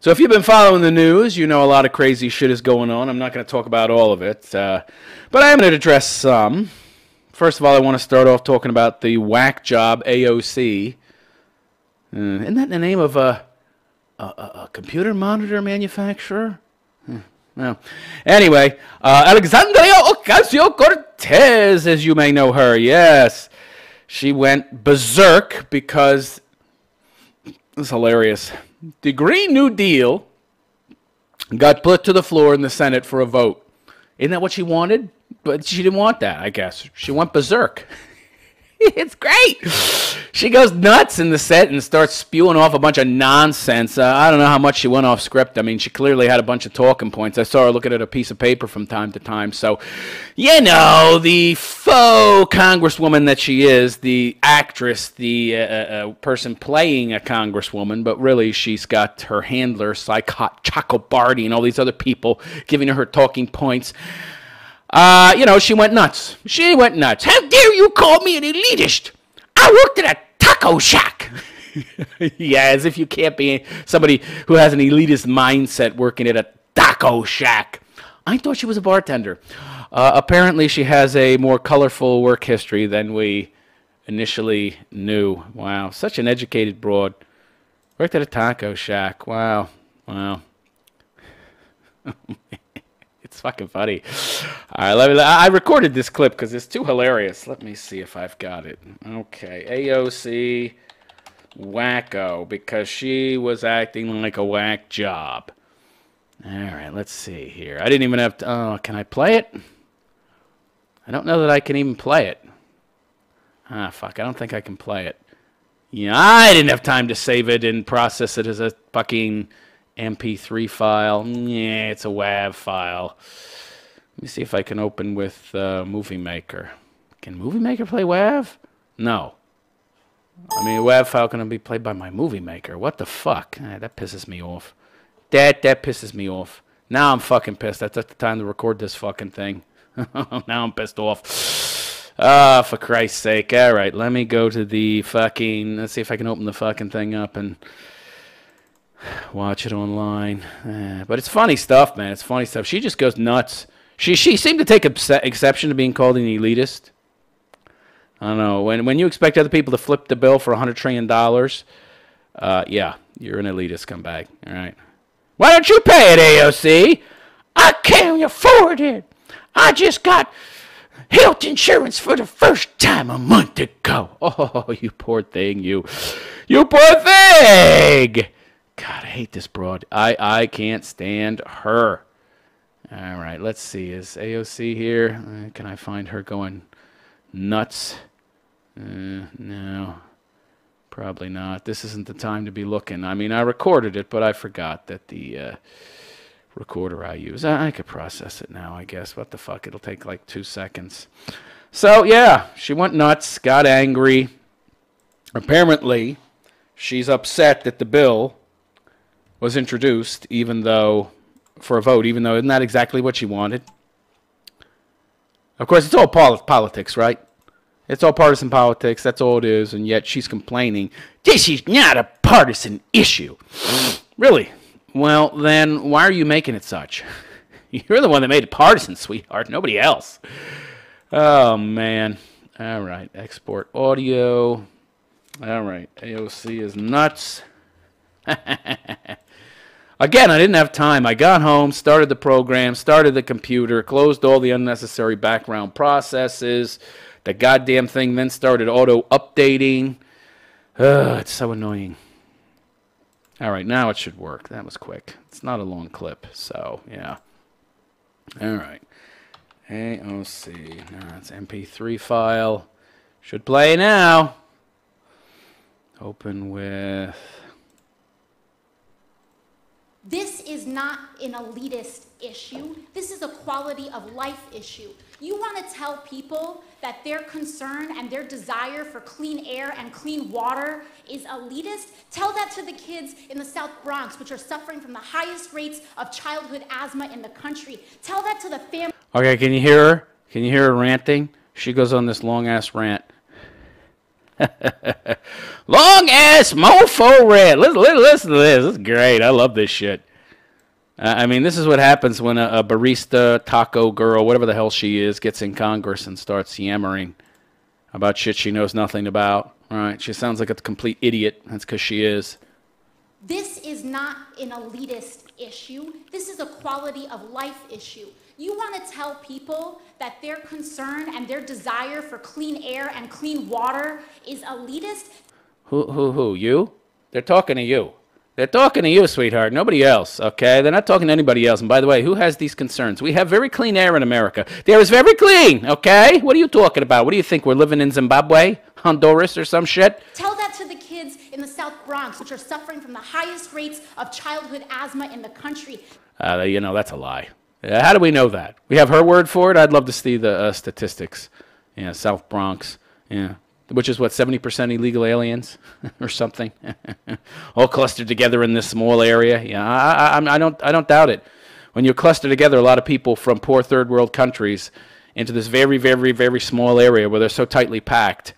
So if you've been following the news, you know a lot of crazy shit is going on. I'm not going to talk about all of it, but I am going to address some. First of all, I want to start off talking about the whack job AOC. Isn't that the name of a computer monitor manufacturer? Well, anyway, Alexandria Ocasio-Cortez, as you may know her, yes. She went berserk because, it's hilarious, the Green New Deal got put to the floor in the Senate for a vote. Isn't that what she wanted? But she didn't want that, I guess. She went berserk. It's great. She goes nuts in the set and starts spewing off a bunch of nonsense. I don't know how much she went off script. I mean, she clearly had a bunch of talking points. I saw her looking at a piece of paper from time to time. So, you know, the faux congresswoman that she is, the actress, the person playing a congresswoman, but really she's got her handler, Chacobardi, and all these other people giving her talking points. You know, she went nuts. She went nuts. How dare you call me an elitist? I worked at a taco shack. Yeah, as if you can't be somebody who has an elitist mindset working at a taco shack. I thought she was a bartender. Apparently, she has a more colorful work history than we initially knew. Wow, such an educated broad. Worked at a taco shack. Wow, wow. It's fucking funny. All right, I recorded this clip because it's too hilarious. Let me see if I've got it. Okay, AOC wacko, because she was acting like a whack job. All right, let's see here. I didn't even have to... Oh, can I play it? I don't know that I can even play it. Ah, fuck, I don't think I can play it. Yeah, I didn't have time to save it and process it as a fucking... MP3 file. Yeah, it's a WAV file. Let me see if I can open with Movie Maker. Can Movie Maker play WAV? No. I mean, a WAV file can be played by my Movie Maker. What the fuck? That pisses me off. That pisses me off. Now I'm fucking pissed. I took the time to record this fucking thing. Now I'm pissed off. Ah, for Christ's sake. All right, let me go to the fucking... Let's see if I can open the fucking thing up and... watch it online. But it's funny stuff, man. It's funny stuff. She just goes nuts. She seemed to take exception to being called an elitist. I don't know. When you expect other people to flip the bill for $100 trillion, yeah, you're an elitist scumbag. All right. Why don't you pay it, AOC? I can't afford it. I just got health insurance for the first time a month ago. Oh, you poor thing, you. You poor thing. God, I hate this broad. I can't stand her. All right, let's see. Is AOC here? Can I find her going nuts? No, probably not. This isn't the time to be looking. I mean, I recorded it, but I forgot that the recorder I use. I could process it now, I guess. What the fuck? It'll take like 2 seconds. So, yeah, she went nuts, got angry. Apparently, she's upset that the bill was introduced, even though, for a vote, even though isn't that exactly what she wanted? Of course, it's all politics, right? It's all partisan politics, that's all it is, and yet she's complaining, this is not a partisan issue. Really? Well, then, why are you making it such? You're the one that made it partisan, sweetheart, nobody else. Oh, man. All right, export audio. All right, AOC is nuts. Again, I didn't have time. I got home, started the program, started the computer, closed all the unnecessary background processes. The goddamn thing then started auto-updating. It's so annoying. All right, now it should work. That was quick. It's not a long clip, so, yeah. All right. AOC. No, it's MP3 file. Should play now. Open with... This is not an elitist issue. This is a quality of life issue. You want to tell people that their concern and their desire for clean air and clean water is elitist? Tell that to the kids in the South Bronx, which are suffering from the highest rates of childhood asthma in the country. Tell that to the family. Okay, can you hear her? Can you hear her ranting? She goes on this long-ass rant. Long ass mofo red. Listen to this. This is great. I love this shit. I mean, this is what happens when a barista, taco girl, whatever the hell she is, gets in Congress and starts yammering about shit she knows nothing about. All right, she sounds like a complete idiot. That's because she is. This is not an elitist issue. This is a quality of life issue. You want to tell people that their concern and their desire for clean air and clean water is elitist? Who? You? They're talking to you. They're talking to you, sweetheart. Nobody else, okay? They're not talking to anybody else. And by the way, who has these concerns? We have very clean air in America. The air is very clean, okay? What are you talking about? What do you think? We're living in Zimbabwe, Honduras, or some shit? Tell that to the kids in the South Bronx, which are suffering from the highest rates of childhood asthma in the country. You know, that's a lie. How do we know that? We have her word for it? I'd love to see the statistics. Yeah, South Bronx. Yeah. Which is what, 70% illegal aliens or something, all clustered together in this small area. Yeah, I don't doubt it. When you cluster together a lot of people from poor third world countries into this very, very, very small area where they're so tightly packed,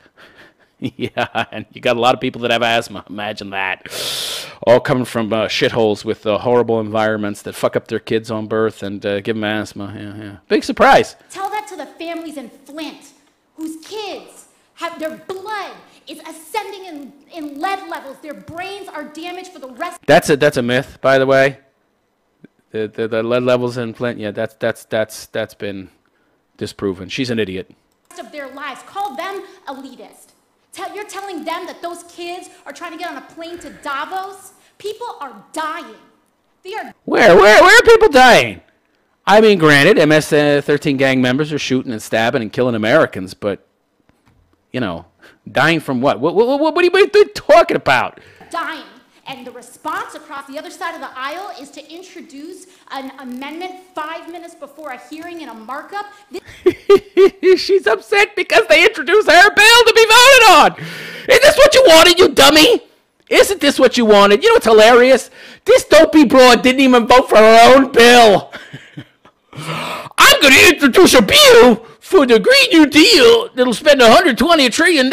yeah, and you got a lot of people that have asthma. Imagine that, all coming from shitholes with horrible environments that fuck up their kids on birth and give them asthma. Yeah, big surprise. Tell that to the families in Flint whose kids have their blood is ascending in lead levels. Their brains are damaged for the rest. That's a myth, by the way. The lead levels in Flint. Yeah, that's been disproven. She's an idiot. Of their lives. Call them elitist. You're telling them that those kids are trying to get on a plane to Davos. People are dying. They are. Where are people dying? I mean, granted, MS-13 gang members are shooting and stabbing and killing Americans, but you know, dying from what? What are you talking about? Dying. And the response across the other side of the aisle is to introduce an amendment 5 minutes before a hearing in a markup. She's upset because they introduced her bill to be voted on. Is this what you wanted, you dummy? Isn't this what you wanted? You know what's hilarious? This dopey broad didn't even vote for her own bill. I'm going to introduce a bill for the Green New Deal that'll spend $120 trillion,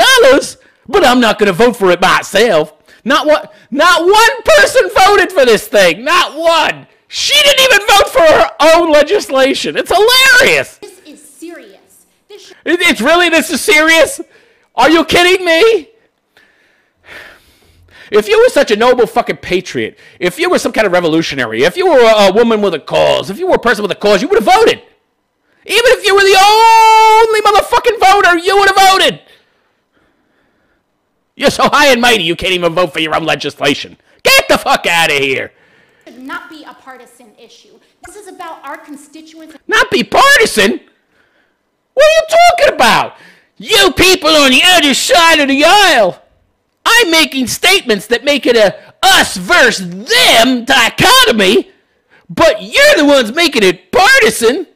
but I'm not going to vote for it myself. Not one person voted for this thing. Not one. She didn't even vote for her own legislation. It's hilarious. This is serious. This is serious? Are you kidding me? If you were such a noble fucking patriot, if you were some kind of revolutionary, if you were a woman with a cause, if you were a person with a cause, you would have voted. Even if you were the only motherfucking voter, you would have voted. You're so high and mighty, you can't even vote for your own legislation. Get the fuck out of here. It should not be a partisan issue. This is about our constituents. Not be partisan? What are you talking about? You people on the other side of the aisle. I'm making statements that make it a us versus them dichotomy, but you're the ones making it partisan.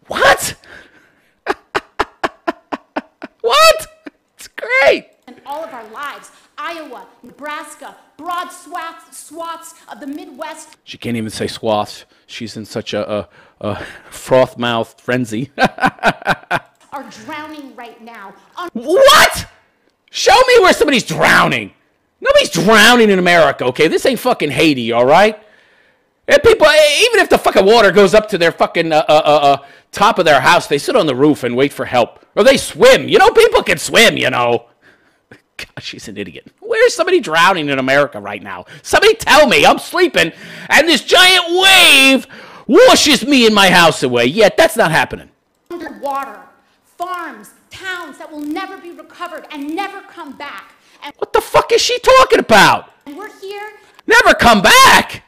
What? What? It's great. In all of our lives, Iowa, Nebraska, broad swaths of the Midwest. She can't even say swaths. She's in such a froth-mouthed frenzy. Are drowning right now. What? Show me where somebody's drowning. Nobody's drowning in America, okay? This ain't fucking Haiti, all right? And people, even if the fucking water goes up to their fucking top of their house, they sit on the roof and wait for help. Or they swim. You know, people can swim, you know. God, she's an idiot. Where's somebody drowning in America right now? Somebody tell me. I'm sleeping, and this giant wave washes me and my house away. Yet that's not happening. Underwater, farms, towns that will never be recovered and never come back. And what the fuck is she talking about? And we're here. Never come back?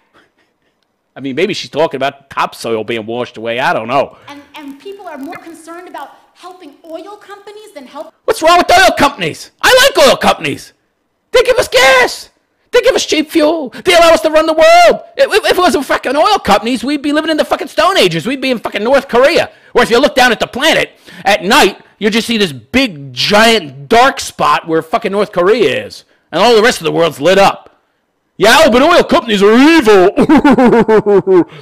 I mean, maybe she's talking about topsoil being washed away. I don't know. And people are more concerned about helping oil companies than help. What's wrong with oil companies? I like oil companies. They give us gas. They give us cheap fuel. They allow us to run the world. If it wasn't fucking oil companies, we'd be living in the fucking Stone Ages. We'd be in fucking North Korea. Or if you look down at the planet at night, you just see this big, giant, dark spot where fucking North Korea is. And all the rest of the world's lit up. Yeah, but oil companies are evil.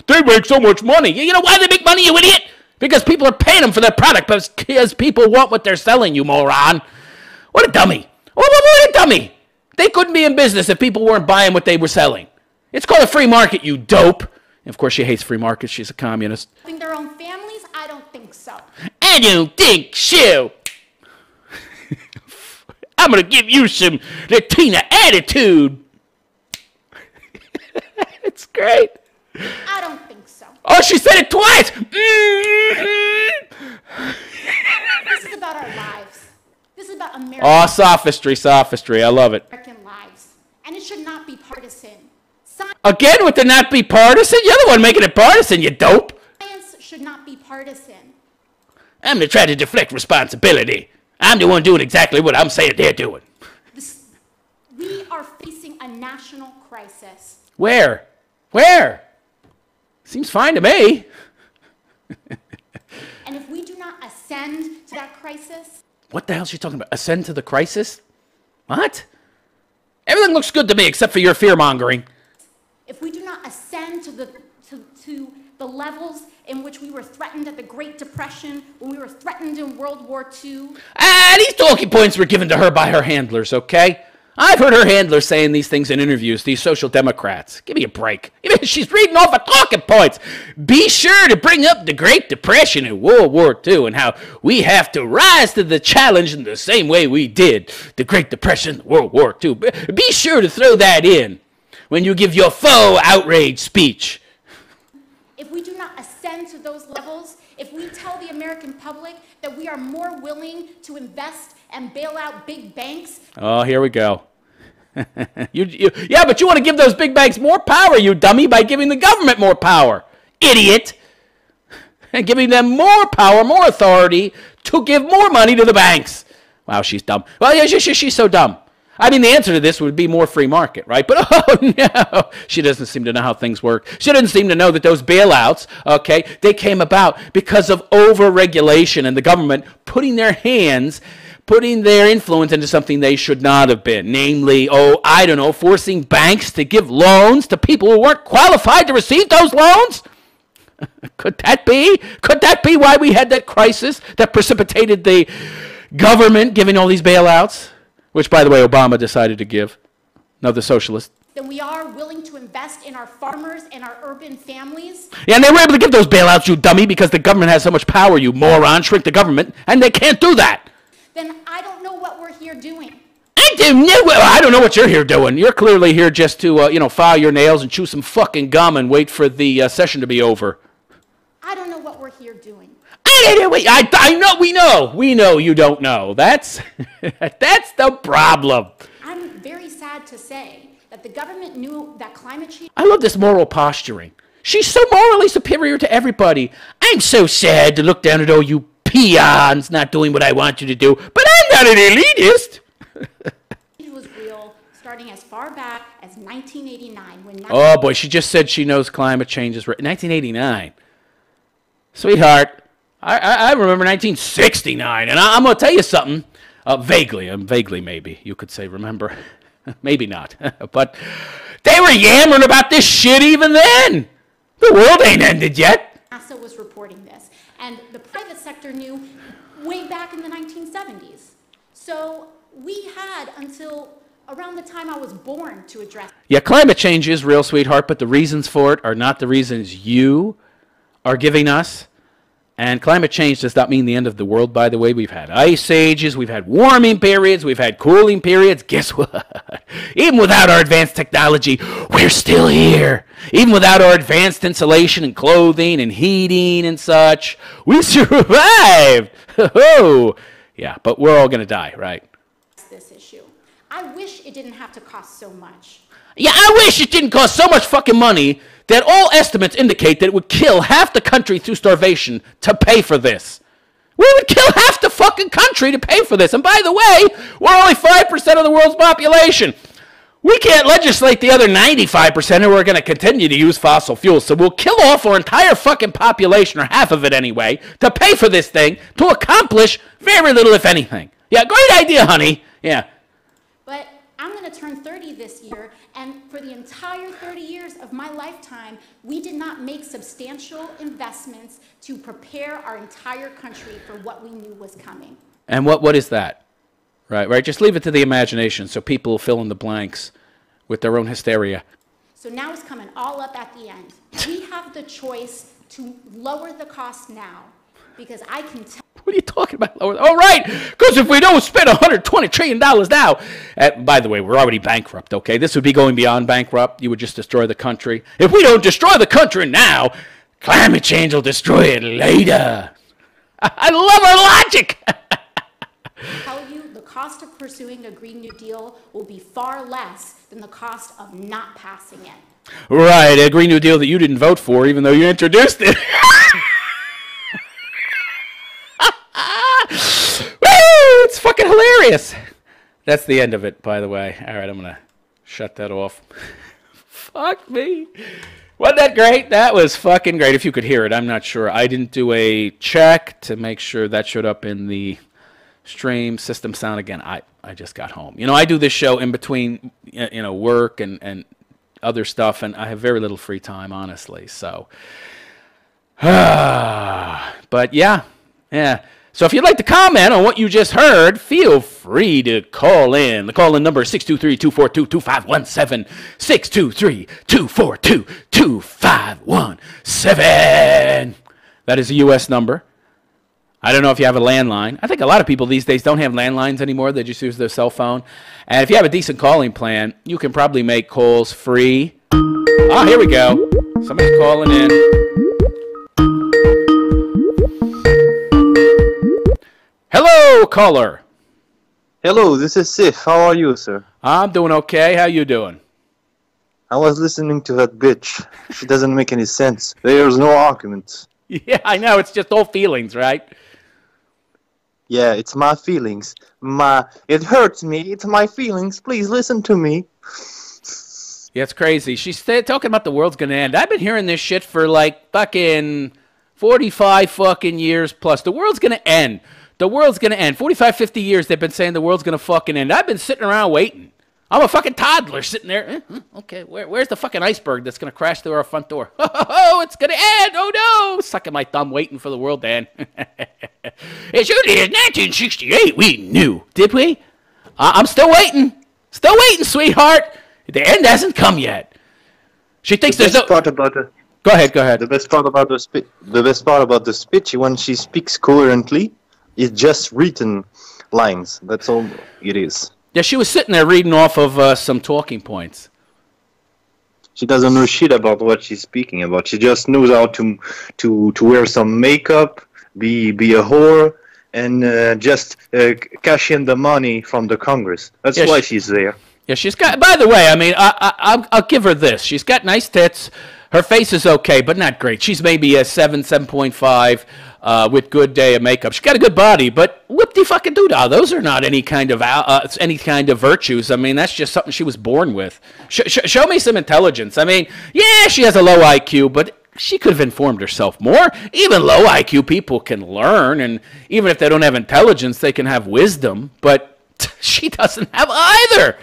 They make so much money. You know why they make money, you idiot? Because people are paying them for their product because people want what they're selling, you moron. What a dummy. What a dummy! They couldn't be in business if people weren't buying what they were selling. It's called a free market, you dope. And of course, she hates free markets. She's a communist. Their own families? I don't think so. I don't think so. I'm going to give you some Latina attitude. It's great. I don't think so. Oh, she said it twice. This is about our lives. This is about American Oh, sophistry. I love it. lives. And it should not be partisan. Again with the not be partisan? You're the one making it partisan, you dope. Science should not be partisan. I'm going to try to deflect responsibility. I'm the one doing exactly what I'm saying they're doing. We are facing a national crisis. Where? Where? Seems fine to me. And if we do not ascend to that crisis... What the hell is she talking about? Ascend to the crisis? What? Everything looks good to me except for your fear-mongering. If we do not ascend to the levels in which we were threatened at the Great Depression, when we were threatened in World War II... These talking points were given to her by her handlers, okay? I've heard her handlers saying these things in interviews, these social democrats. Give me a break. She's reading off of talking points. Be sure to bring up the Great Depression and World War II and how we have to rise to the challenge in the same way we did the Great Depression, World War II. Be sure to throw that in when you give your faux outrage speech. If we do not ascend to those levels, if we tell the American public that we are more willing to invest and bail out big banks... Oh, here we go. Yeah, but you want to give those big banks more power, you dummy, by giving the government more power. Idiot. And giving them more power, more authority to give more money to the banks. Wow, she's dumb. Well, yeah, she's so dumb. I mean, the answer to this would be more free market, right? But, oh, no. She doesn't seem to know how things work. She doesn't seem to know that those bailouts, okay, they came about because of over-regulation and the government putting their influence into something they should not have been. Namely, I don't know, forcing banks to give loans to people who weren't qualified to receive those loans? Could that be? Could that be why we had that crisis that precipitated the government giving all these bailouts? Which, by the way, Obama decided to give. Another socialist. Then we are willing to invest in our farmers and our urban families. Yeah, and they were able to give those bailouts, you dummy, because the government has so much power, you moron. Shrink the government, and they can't do that. Then I don't know what we're here doing. I don't know what you're here doing. You're clearly here just to, file your nails and chew some fucking gum and wait for the session to be over. I don't know what we're here doing. I know, we know you don't know. That's the problem. I'm very sad to say that the government knew that climate change... I love this moral posturing. She's so morally superior to everybody. I'm so sad to look down at all you peons not doing what I want you to do, but I'm not an elitist. It was real, starting as far back as 1989. Oh, boy, she just said she knows climate change is... 1989. Sweetheart. I remember 1969, and I'm going to tell you something. Vaguely, maybe. You could say, remember. Maybe not. But they were yammering about this shit even then. The world ain't ended yet. NASA was reporting this, and the private sector knew way back in the 1970s. So we had until around the time I was born to address... Yeah, climate change is real, sweetheart, but the reasons for it are not the reasons you are giving us. And climate change does not mean the end of the world, by the way. We've had ice ages, we've had warming periods, we've had cooling periods. Guess what? Even without our advanced technology, we're still here. Even without our advanced insulation and clothing and heating and such, we survived. Yeah, but we're all going to die, right? This issue. I wish it didn't have to cost so much. Yeah, I wish it didn't cost so much fucking money that all estimates indicate that it would kill half the country through starvation to pay for this. We would kill half the fucking country to pay for this. And by the way, we're only 5% of the world's population. We can't legislate the other 95% who are going to continue to use fossil fuels. So we'll kill off our entire fucking population, or half of it anyway, to pay for this thing, to accomplish very little, if anything. Yeah, great idea, honey. Yeah. But I'm going to turn 30 this year, and for the entire 30 years of my lifetime, we did not make substantial investments to prepare our entire country for what we knew was coming. And what is that? Right, right. Just leave it to the imagination so people will fill in the blanks with their own hysteria. So now it's coming all up at the end. We have the choice to lower the cost now because I can tell. What are you talking about? Oh, right, because if we don't spend $120 trillion now, by the way, we're already bankrupt, okay? This would be going beyond bankrupt. You would just destroy the country. If we don't destroy the country now, climate change will destroy it later. I love our logic. Tell you the cost of pursuing a Green New Deal will be far less than the cost of not passing it. Right, a Green New Deal that you didn't vote for, even though you introduced it. Woo! It's fucking hilarious. That's the end of it, by the way. All right, I'm going to shut that off. Fuck me. Wasn't that great? That was fucking great. If you could hear it, I'm not sure. I didn't do a check to make sure that showed up in the stream system sound again. I just got home. You know, I do this show in between, you know, work and other stuff, and I have very little free time, honestly. So, but yeah. So if you'd like to comment on what you just heard, feel free to call in. The call-in number is 623-242-2517, 623-242-2517. That is a U.S. number. I don't know if you have a landline. I think a lot of people these days don't have landlines anymore. They just use their cell phone. And if you have a decent calling plan, you can probably make calls free. Oh, here we go. Somebody's calling in. Hello, caller. Hello, this is Sif. How are you, sir? I'm doing okay. How you doing? I was listening to that bitch. She doesn't make any sense. There's no argument. Yeah, I know. It's just all feelings, right? Yeah, it's my feelings. It hurts me. It's my feelings. Please listen to me. Yeah, it's crazy. She's talking about the world's going to end. I've been hearing this shit for like fucking 45 fucking years plus. The world's going to end. The world's going to end. 45, 50 years they've been saying the world's going to fucking end. I've been sitting around waiting. I'm a fucking toddler sitting there. Okay, where's the fucking iceberg that's going to crash through our front door? Oh, it's going to end. Oh, no. Sucking my thumb waiting for the world to end. As early as 1968, we knew. Did we? I'm still waiting. Still waiting, sweetheart. The end hasn't come yet. She thinks there's no... Go ahead. The best part about the speech, when she speaks coherently, is just written lines. That's all it is. Yeah, she was sitting there reading off of some talking points. She doesn't know shit about what she's speaking about. She just knows how to wear some makeup, be a whore, and just cash in the money from the Congress. That's why she's there. Yeah, she's got. By the way, I mean, I'll give her this. She's got nice tits. Her face is okay, but not great. She's maybe a 7.5 with good day of makeup. She's got a good body, but whoop-de-fucking-doo-dah. Those are not any kind of virtues. I mean, that's just something she was born with. Show me some intelligence. I mean, yeah, she has a low IQ, but she could have informed herself more. Even low IQ people can learn, and even if they don't have intelligence, they can have wisdom, but she doesn't have either.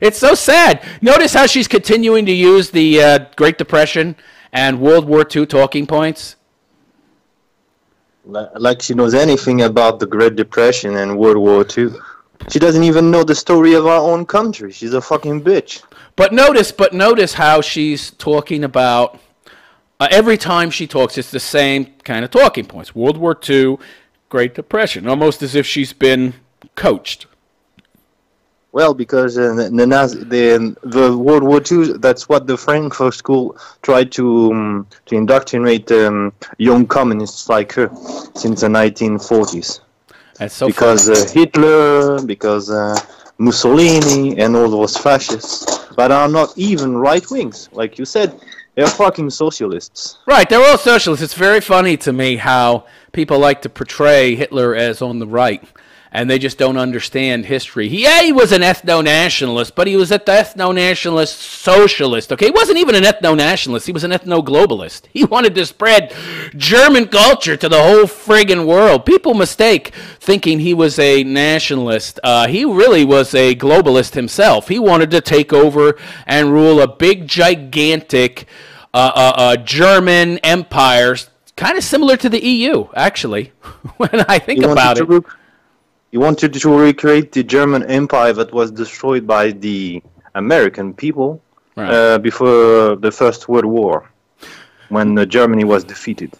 It's so sad. Notice how she's continuing to use the Great Depression and World War II talking points. Like she knows anything about the Great Depression and World War II. She doesn't even know the story of our own country. She's a fucking bitch. But notice how she's talking about, every time she talks, it's the same kind of talking points. World War II, Great Depression, almost as if she's been coached. Well, because the World War II, that's what the Frankfurt School tried to indoctrinate young communists like her since the 1940s. That's so because Hitler, because Mussolini, and all those fascists, but are not even right-wings. Like you said, they're fucking socialists. Right, they're all socialists. It's very funny to me how people like to portray Hitler as on the right. And they just don't understand history. He was an ethno-nationalist, but he was an ethno-nationalist socialist, okay? He wasn't even an ethno-nationalist. He was an ethno-globalist. He wanted to spread German culture to the whole friggin' world. People mistake thinking he was a nationalist. He really was a globalist himself. He wanted to take over and rule a big, gigantic German empire, kind of similar to the EU, actually, when I think about it. He wanted to recreate the German Empire that was destroyed by the American people before the First World War, when Germany was defeated.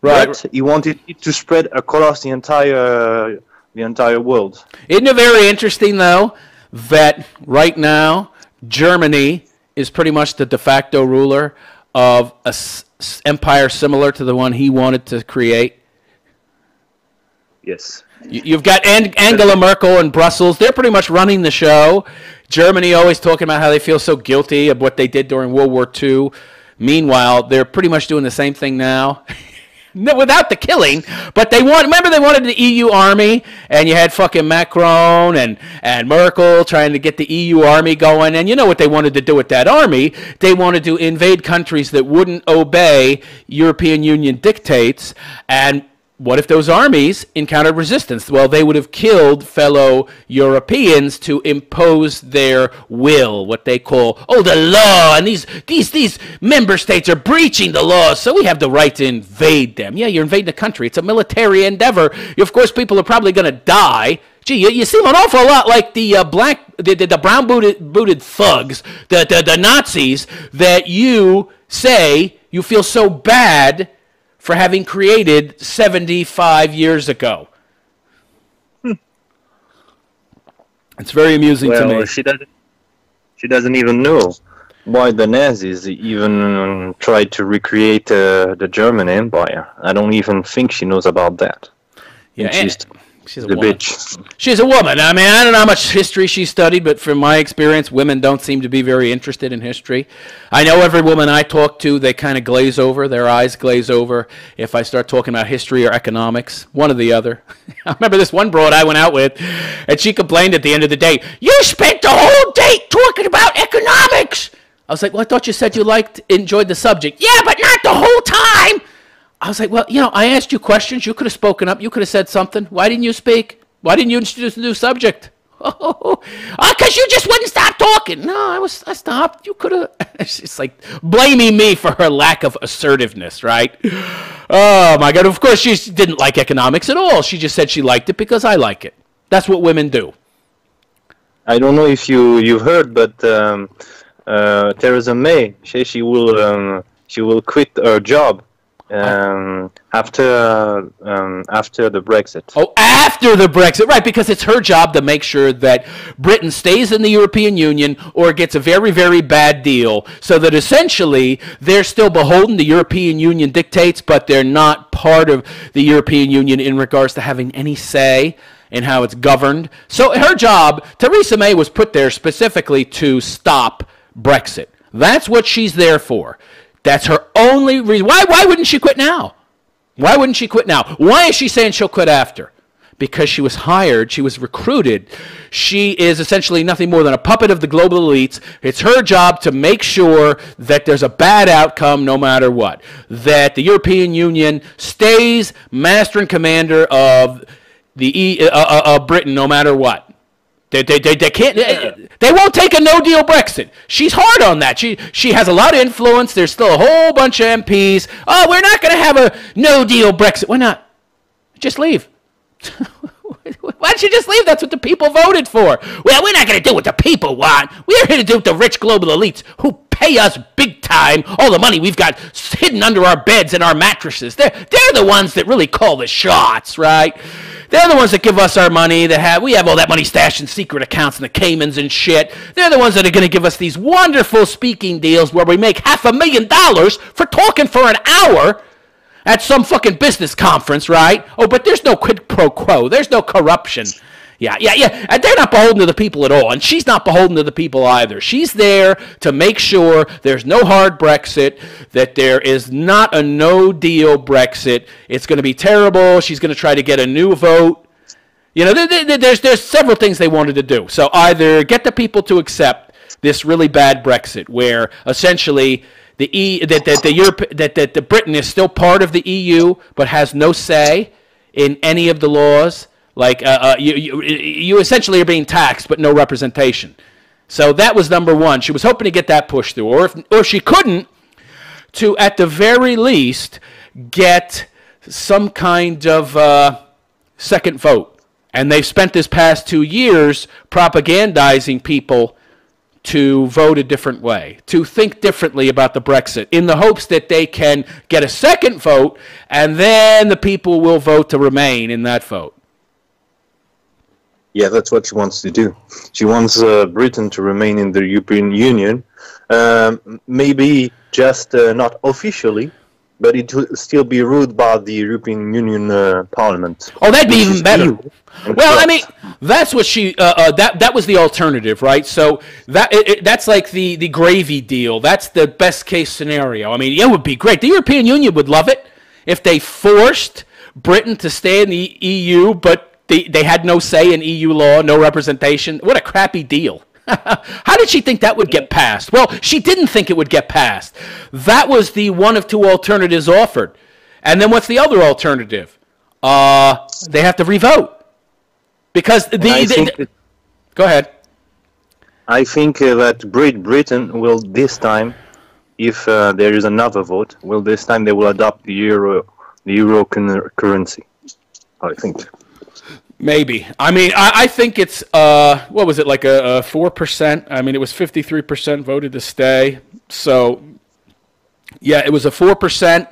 Right. But he wanted it to spread across the entire world. Isn't it very interesting, though, that right now Germany is pretty much the de facto ruler of an empire similar to the one he wanted to create? Yes. You've got Angela Merkel in Brussels. They're pretty much running the show. Germany always talking about how they feel so guilty of what they did during World War II. Meanwhile, they're pretty much doing the same thing now. No, without the killing, but remember they wanted the EU army, and you had fucking Macron and Merkel trying to get the EU army going, and you know what they wanted to do with that army? They wanted to invade countries that wouldn't obey European Union dictates, and what if those armies encountered resistance? Well, they would have killed fellow Europeans to impose their will, what they call, the law, and these member states are breaching the law, so we have the right to invade them. Yeah, you're invading a country. It's a military endeavor. Of course, people are probably going to die. Gee, you seem an awful lot like the brown-booted thugs, the Nazis, that you say you feel so bad for having created 75 years ago. It's very amusing to me. She doesn't even know why the Nazis even tried to recreate the German Empire. I don't even think she knows about that. Yeah, she's a bitch. She's a woman. I mean, I don't know how much history she studied, but from my experience, women don't seem to be very interested in history. I know every woman I talk to, they kind of glaze over. Their eyes glaze over if I start talking about history or economics, one or the other. I remember this one broad I went out with, and she complained at the end of the day, "You spent the whole day talking about economics." I was like, "Well, I thought you said you enjoyed the subject." "Yeah, but not the whole time." I was like, "Well, I asked you questions. You could have spoken up. You could have said something. Why didn't you speak? Why didn't you introduce a new subject?" Because you just wouldn't stop talking." "No, I stopped. You could have." She's like blaming me for her lack of assertiveness, right? Oh, my God. Of course, she didn't like economics at all. She just said she liked it because I like it. That's what women do. I don't know if you've heard, but Theresa May, she will quit her job after the Brexit. Oh, after the Brexit, right, because it's her job to make sure that Britain stays in the European Union or gets a very, very bad deal, so that essentially they're still beholden to European Union dictates, but they're not part of the European Union in regards to having any say in how it's governed. So her job, Theresa May, was put there specifically to stop Brexit. That's what she's there for. That's her only reason. Why wouldn't she quit now? Why wouldn't she quit now? Why is she saying she'll quit after? Because she was hired, she was recruited. She is essentially nothing more than a puppet of the global elites. It's her job to make sure that there's a bad outcome no matter what. That the European Union stays master and commander of Britain no matter what. They can't. They won't take a no-deal Brexit. She's hard on that. She has a lot of influence. There's still a whole bunch of MPs. "Oh, we're not going to have a no-deal Brexit." Why not? Just leave. Why don't you just leave? That's what the people voted for. "Well, we're not going to do what the people want. We're here to do what the rich global elites who pay us big time, all the money we've got hidden under our beds and our mattresses. They're the ones that really call the shots, right? They're the ones that give us our money. We have all that money stashed in secret accounts in the Caymans and shit. They're the ones that are going to give us these wonderful speaking deals where we make $500,000 for talking for an hour at some fucking business conference, right? Oh, but there's no quid pro quo. There's no corruption. Yeah. And they're not beholden to the people at all. And she's not beholden to the people either. She's there to make sure there's no hard Brexit, that there is not a no-deal Brexit. It's going to be terrible. She's going to try to get a new vote. There's several things they wanted to do. So either get the people to accept this really bad Brexit, where essentially that Britain is still part of the EU but has no say in any of the laws. Like you essentially are being taxed but no representation. So that was number one. She was hoping to get that pushed through, or if she couldn't, to at the very least get some kind of second vote And they've spent this past 2 years propagandizing people to vote a different way, to think differently about the Brexit, in the hopes that they can get a second vote, and then the people will vote to remain in that vote. Yeah, that's what she wants to do. She wants Britain to remain in the European Union, maybe just not officially, but it will still be ruled by the European Union Parliament. Oh, that'd be even better. Well, I mean, that's what she. That was the alternative, right? So that's like the gravy deal. That's the best case scenario. I mean, it would be great. The European Union would love it if they forced Britain to stay in the EU, but they had no say in EU law, no representation. What a crappy deal. How did she think that would get passed? Well, she didn't think it would get passed. That was the one of two alternatives offered. And then what's the other alternative? They have to revote. Because go ahead. I think that Great Britain will this time, if there is another vote, this time they will adopt the euro currency. I think. Maybe. I mean, I think it's, what was it, like a 4%? I mean, it was 53% voted to stay. So, yeah, it was a 4%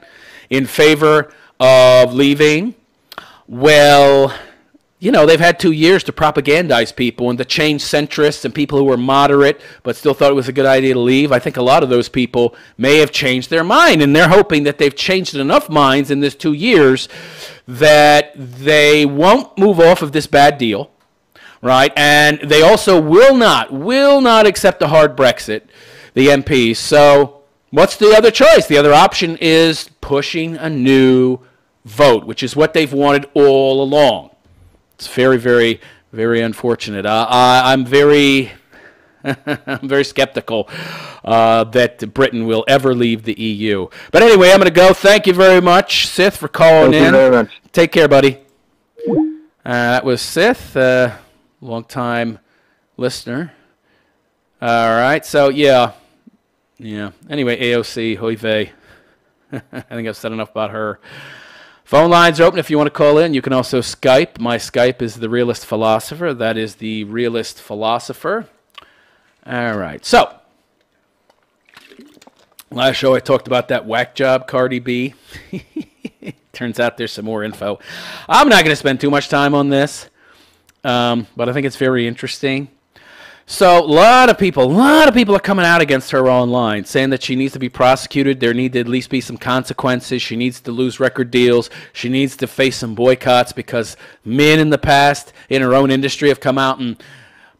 in favor of leaving. Well, you know, they've had 2 years to propagandize people and to change centrists and people who were moderate but still thought it was a good idea to leave. I think a lot of those people may have changed their mind, and they're hoping that they've changed enough minds in this 2 years that they won't move off of this bad deal, right? And they also will not accept a hard Brexit, the MPs. So what's the other choice? The other option is pushing a new vote, which is what they've wanted all along. It's very, very, very unfortunate. I'm very I'm very skeptical that Britain will ever leave the EU. But anyway, I'm going to go. Thank you very much, Sith, for calling in. Thank you very much. Take care, buddy. That was Sith, long-time listener. All right, so yeah. Anyway, AOC, hoi vey. I think I've said enough about her. Phone lines are open if you want to call in. You can also Skype. My Skype is The Realist Philosopher. That is The Realist Philosopher. All right, so last show I talked about that whack job, Cardi B. Turns out there's some more info. I'm not going to spend too much time on this, but I think it's very interesting. So a lot of people are coming out against her online, saying that she needs to be prosecuted. There need to at least be some consequences. She needs to lose record deals. She needs to face some boycotts because men in the past in her own industry have come out and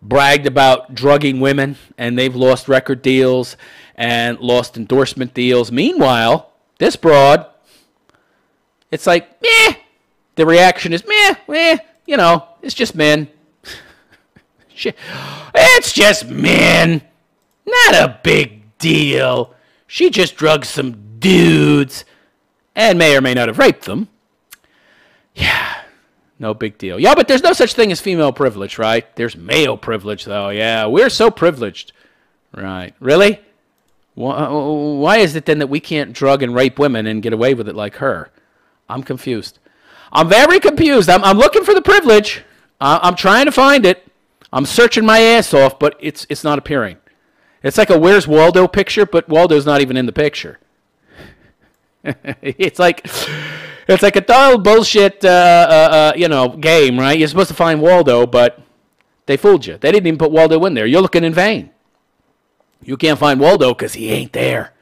bragged about drugging women, and they've lost record deals and lost endorsement deals. Meanwhile, this broad, it's like, meh. The reaction is, meh, you know, it's just men. It's just men. Not a big deal. She just drugged some dudes and may or may not have raped them. Yeah. No big deal. Yeah, but there's no such thing as female privilege, right? There's male privilege, though. Yeah, we're so privileged. Right. Really? Why is it then that we can't drug and rape women and get away with it like her? I'm confused. I'm very confused. I'm looking for the privilege. I'm trying to find it. I'm searching my ass off, but it's not appearing. It's like a Where's Waldo picture, but Waldo's not even in the picture. It's like a total bullshit, game, right? You're supposed to find Waldo, but they fooled you. They didn't even put Waldo in there. You're looking in vain. You can't find Waldo because he ain't there.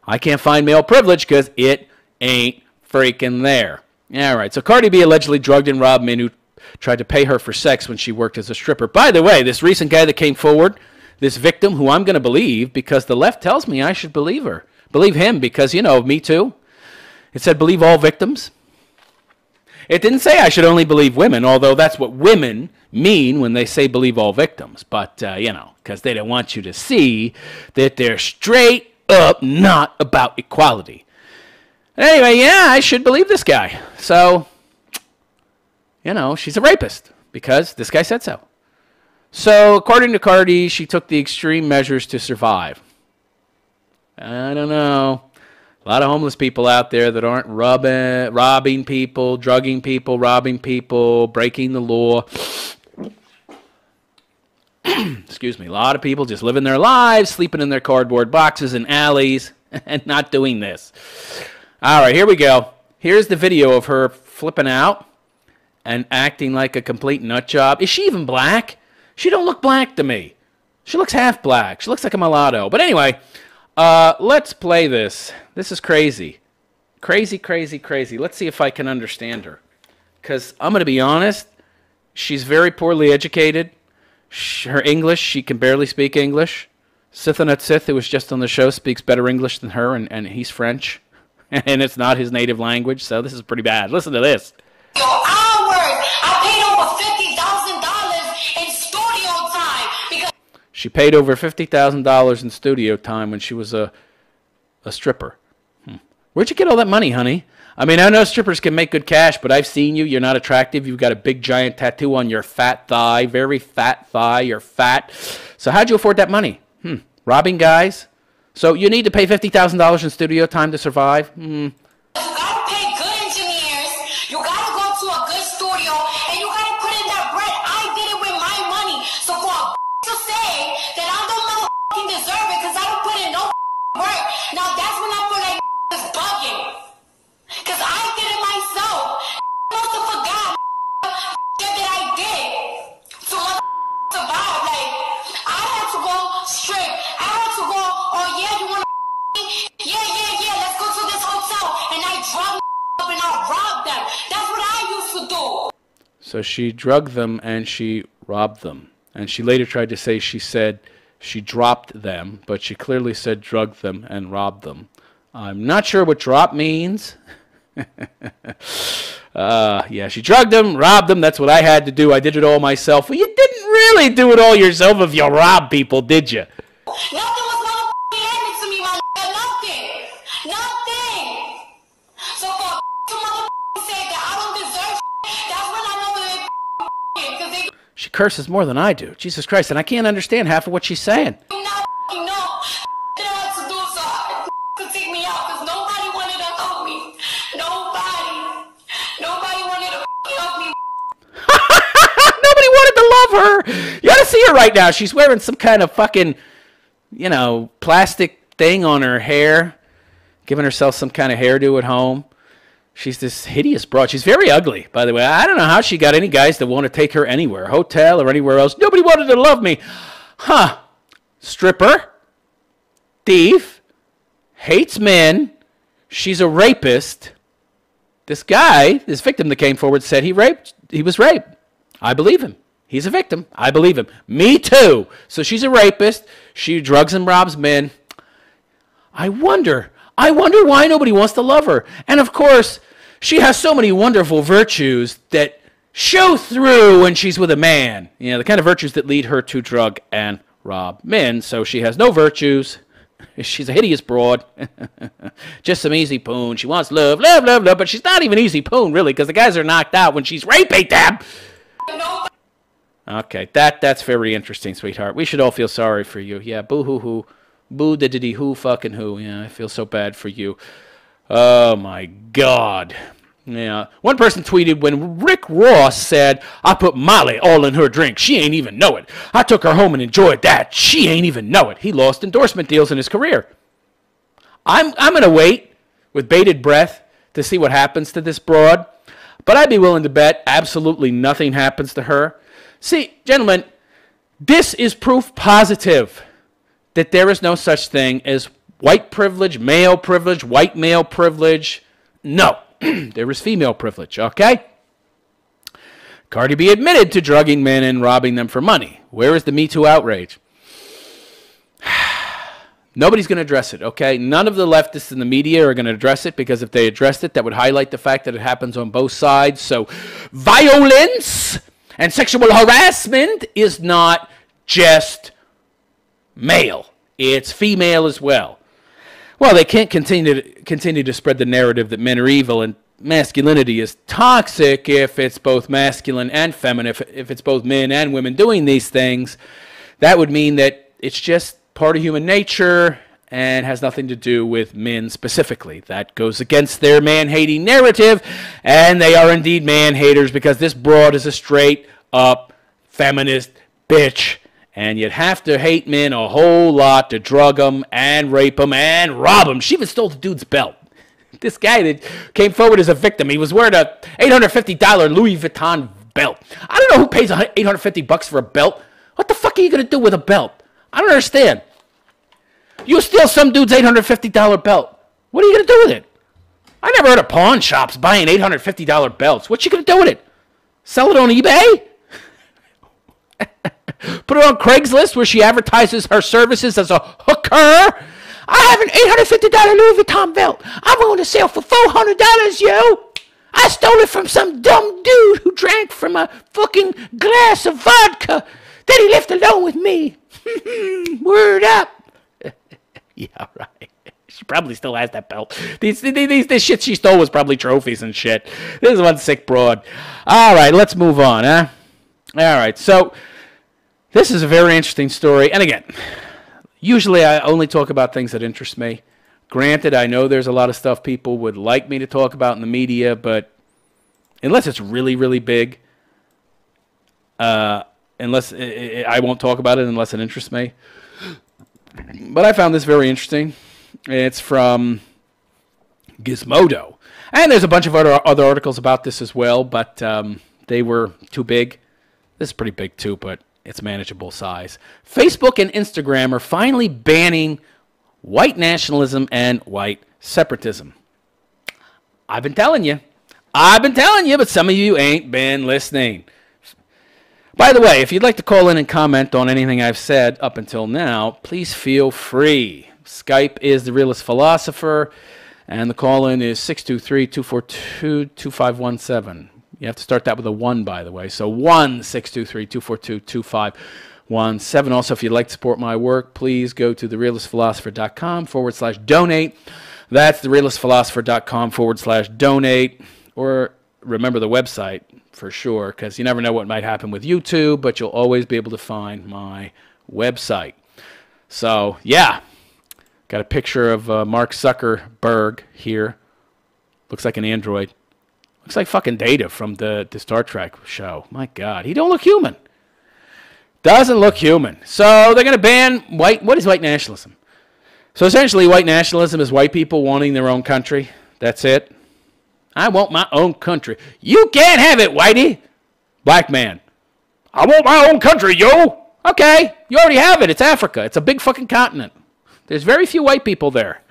I can't find male privilege because it ain't freaking there. All right, so Cardi B allegedly drugged and robbed men who tried to pay her for sex when she worked as a stripper. By the way, this recent guy that came forward, this victim, who I'm going to believe because the left tells me I should believe her. Believe him because, Me Too. It said believe all victims. It didn't say I should only believe women, although that's what women mean when they say believe all victims. But, because they don't want you to see that they're straight up not about equality. Anyway, yeah, I should believe this guy. So, she's a rapist because this guy said so. So, according to Cardi, she took the extreme measures to survive. I don't know. A lot of homeless people out there that aren't robbing people, drugging people, robbing people, breaking the law. Excuse me. A lot of people just living their lives, sleeping in their cardboard boxes in alleys, and not doing this. All right, here we go. Here's the video of her flipping out and acting like a complete nut job. Is she even black? She don't look black to me. She looks half black. She looks like a mulatto. But anyway, let's play this. This is crazy. Crazy, crazy, crazy. Let's see if I can understand her. Because I'm going to be honest, she's very poorly educated. Her English, she can barely speak English. Sithanat Sith, who was just on the show, speaks better English than her, and he's French. And it's not his native language, so this is pretty bad. Listen to this. She paid over $50,000 in studio time when she was a stripper. Where'd you get all that money, honey? I mean, I know strippers can make good cash, but I've seen you. You're not attractive. You've got a big, giant tattoo on your fat thigh. Very fat thigh. You're fat. So how'd you afford that money? Robbing guys? So you need to pay $50,000 in studio time to survive? You gotta pay good engineers. You gotta go to a good studio, and you gotta put in that bread. I did it with my money. So for a to say that I don't motherfucking deserve it because I don't put in no work. Now that's when I feel like is bugging. Because I did it myself. Must have forgot that I did to survive. Like, I had to go straight. I had to go, oh yeah, you want to yeah, let's go to this hotel. And I drug up and I robbed them. That's what I used to do. So she drugged them and she robbed them. And she later tried to say she said she dropped them, but she clearly said drugged them and robbed them. I'm not sure what drop means. Yeah, she drugged them, robbed them. That's what I had to do. I did it all myself. Well, you didn't really do it all yourself if you robbed people, did you? Nothing was motherfucking handed to me, my nigga. Nothing. So for to motherfucking say that I don't deserve that's when I know that because they She curses more than I do. Jesus Christ, and I can't understand half of what she's saying. no. They had to do so to take me out because nobody wanted to help me. Nobody wanted to help me. Nobody wanted to love her. You ought to see her right now. She's wearing some kind of fucking, plastic thing on her hair, giving herself some kind of hairdo at home. She's this hideous broad. She's very ugly, by the way. I don't know how she got any guys that want to take her anywhere, hotel or anywhere else. Nobody wanted to love me. Stripper, thief, hates men. She's a rapist. This guy, this victim that came forward said he was raped. I believe him. He's a victim. I believe him. Me too. So she's a rapist. She drugs and robs men. I wonder why nobody wants to love her. And of course, she has so many wonderful virtues that show through when she's with a man. The kind of virtues that lead her to drug and rob men. So she has no virtues. She's a hideous broad. Just some easy poon. She wants love, but she's not even easy poon, really, because the guys are knocked out when she's raping them. Okay, that's very interesting, sweetheart. We should all feel sorry for you. Yeah, boo-hoo-hoo. Boo-da-diddy-hoo fucking who. Yeah, I feel so bad for you. Oh, my God. Yeah. One person tweeted when Rick Ross said, I put Molly all in her drink. She ain't even know it. I took her home and enjoyed that. She ain't even know it. He lost endorsement deals in his career. I'm going to wait with bated breath to see what happens to this broad. But I'd be willing to bet absolutely nothing happens to her. See, gentlemen, this is proof positive that there is no such thing as white privilege, white male privilege. No, there is female privilege, okay? Cardi B admitted to drugging men and robbing them for money. Where is the Me Too outrage? Nobody's going to address it, okay? None of the leftists in the media are going to address it because if they addressed it, that would highlight the fact that it happens on both sides. So violence and sexual harassment is not just male. It's female as well. Well, they can't continue to spread the narrative that men are evil and masculinity is toxic if it's both masculine and feminine, if it's both men and women doing these things. That would mean that it's just part of human nature and has nothing to do with men specifically. That goes against their man-hating narrative, and they are indeed man-haters because this broad is a straight-up feminist bitch, and you'd have to hate men a whole lot to drug them and rape them and rob them. She even stole the dude's belt. This guy that came forward as a victim, he was wearing a $850 Louis Vuitton belt. I don't know who pays $850 for a belt. What the fuck are you going to do with a belt? I don't understand. You steal some dude's $850 belt. What are you going to do with it? I never heard of pawn shops buying $850 belts. What you going to do with it? Sell it on eBay? Put it on Craigslist where she advertises her services as a hooker? I have an $850 Louis Vuitton belt. I'm going to sell for $400, yo. I stole it from some dumb dude who drank from a fucking glass of vodka that he left alone with me. Word up. Yeah, right. She probably still has that belt. This shit she stole was probably trophies and shit. This is one sick broad. All right, let's move on, huh? All right, so this is a very interesting story. And again, usually I only talk about things that interest me. Granted, I know there's a lot of stuff people would like me to talk about in the media, but unless it's really, really big, unless I won't talk about it unless it interests me. But I found this very interesting. It's from Gizmodo. And there's a bunch of other articles about this as well, but they were too big. This is pretty big too, but it's manageable size. Facebook and Instagram are finally banning white nationalism and white separatism. I've been telling you, but some of you ain't been listening. By the way, if you'd like to call in and comment on anything I've said up until now, please feel free. Skype is The Realist Philosopher, and the call-in is 623-242-2517. You have to start that with a 1, by the way. So 1-623-242-2517. Also, if you'd like to support my work, please go to therealistphilosopher.com/donate. That's therealistphilosopher.com/donate. Or remember the website for sure, because you never know what might happen with YouTube, but you'll always be able to find my website. So, yeah. Got a picture of Mark Zuckerberg here. Looks like an android. Looks like fucking Data from the Star Trek show. My God, he don't look human. Doesn't look human. So they're going to ban what is white nationalism? So essentially white nationalism is white people wanting their own country. That's it. I want my own country. You can't have it, whitey. Black man. I want my own country, yo. Okay, you already have it. It's Africa. It's a big fucking continent. There's very few white people there.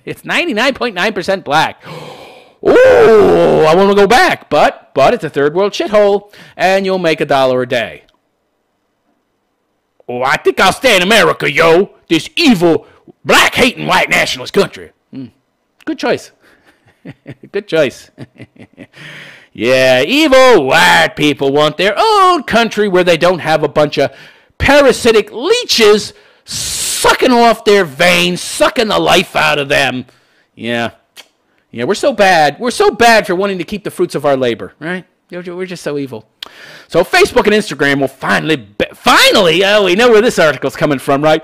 It's 99.9% black. Oh, I want to go back, but it's a third world shithole, and you'll make $1 a day. Oh, I think I'll stay in America, yo. This evil, black-hating, white nationalist country. Good choice. Good choice. Yeah, evil white people want their own country where they don't have a bunch of parasitic leeches sucking off their veins, sucking the life out of them. Yeah. Yeah, we're so bad. We're so bad for wanting to keep the fruits of our labor, right? We're just so evil. So Facebook and Instagram will finally, we know where this article's coming from, right?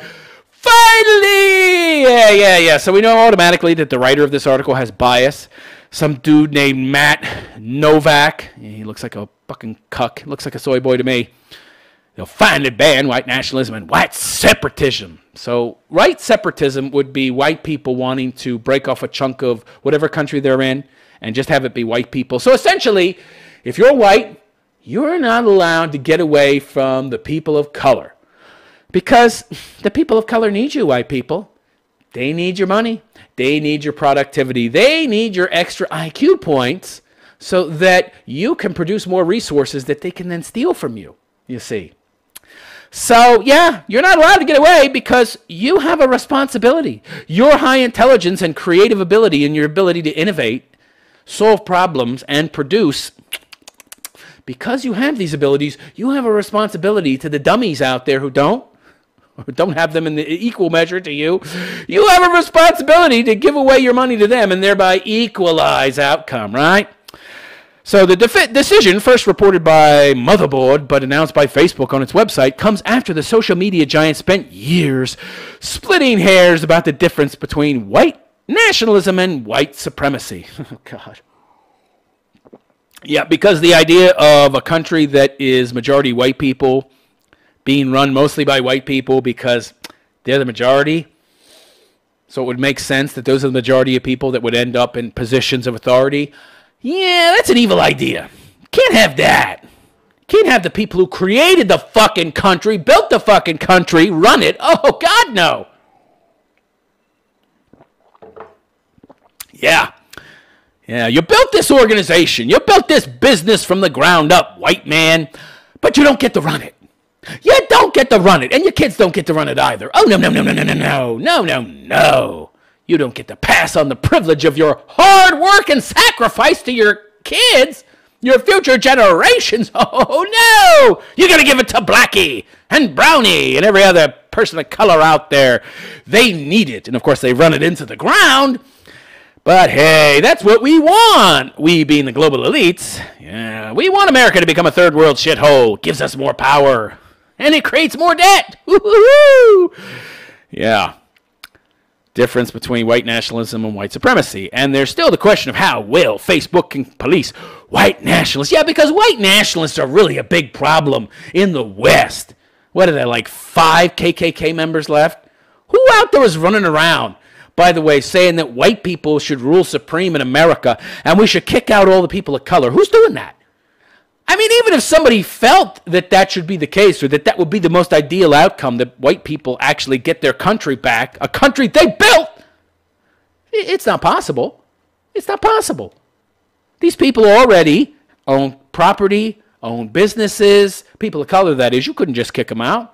Finally! Yeah. So we know automatically that the writer of this article has bias. Some dude named Matt Novak. He looks like a fucking cuck. Looks like a soy boy to me. They'll finally ban white nationalism and white separatism. So white separatism would be white people wanting to break off a chunk of whatever country they're in and just have it be white people. So essentially, if you're white, you're not allowed to get away from the people of color. Because the people of color need you, white people. They need your money. They need your productivity. They need your extra IQ points so that you can produce more resources that they can then steal from you, you see. So, yeah, you're not allowed to get away because you have a responsibility. Your high intelligence and creative ability and your ability to innovate, solve problems, and produce, because you have these abilities, you have a responsibility to the dummies out there who don't have them in the equal measure to you. You have a responsibility to give away your money to them and thereby equalize outcome, right? So the decision, first reported by Motherboard but announced by Facebook on its website, comes after the social media giant spent years splitting hairs about the difference between white nationalism and white supremacy. Oh, God. Yeah, because the idea of a country that is majority white people being run mostly by white people because they're the majority, so it would make sense that those are the majority of people that would end up in positions of authority. Yeah, that's an evil idea. Can't have that. Can't have the people who created the fucking country, built the fucking country, run it. Oh, God, no. Yeah. Yeah, you built this organization. You built this business from the ground up, white man, but you don't get to run it. You don't get to run it, and your kids don't get to run it either. Oh, no, no, no, no, no, no, no, no, no, no. You don't get to pass on the privilege of your hard work and sacrifice to your kids, your future generations. Oh, no. You're going to give it to Blackie and Brownie and every other person of color out there. They need it. And, of course, they run it into the ground. But, hey, that's what we want. We being the global elites. Yeah, we want America to become a third world shithole. Gives us more power. And it creates more debt. Woo-hoo-hoo. Yeah. Difference between white nationalism and white supremacy. And there's still the question of how well Facebook can police white nationalists. Yeah, because white nationalists are really a big problem in the West. What are there, like 5 KKK members left? Who out there is running around, by the way, saying that white people should rule supreme in America and we should kick out all the people of color? Who's doing that? I mean, even if somebody felt that that should be the case or that that would be the most ideal outcome, that white people actually get their country back, a country they built, it's not possible. It's not possible. These people already own property, own businesses, people of color, that is. You couldn't just kick them out.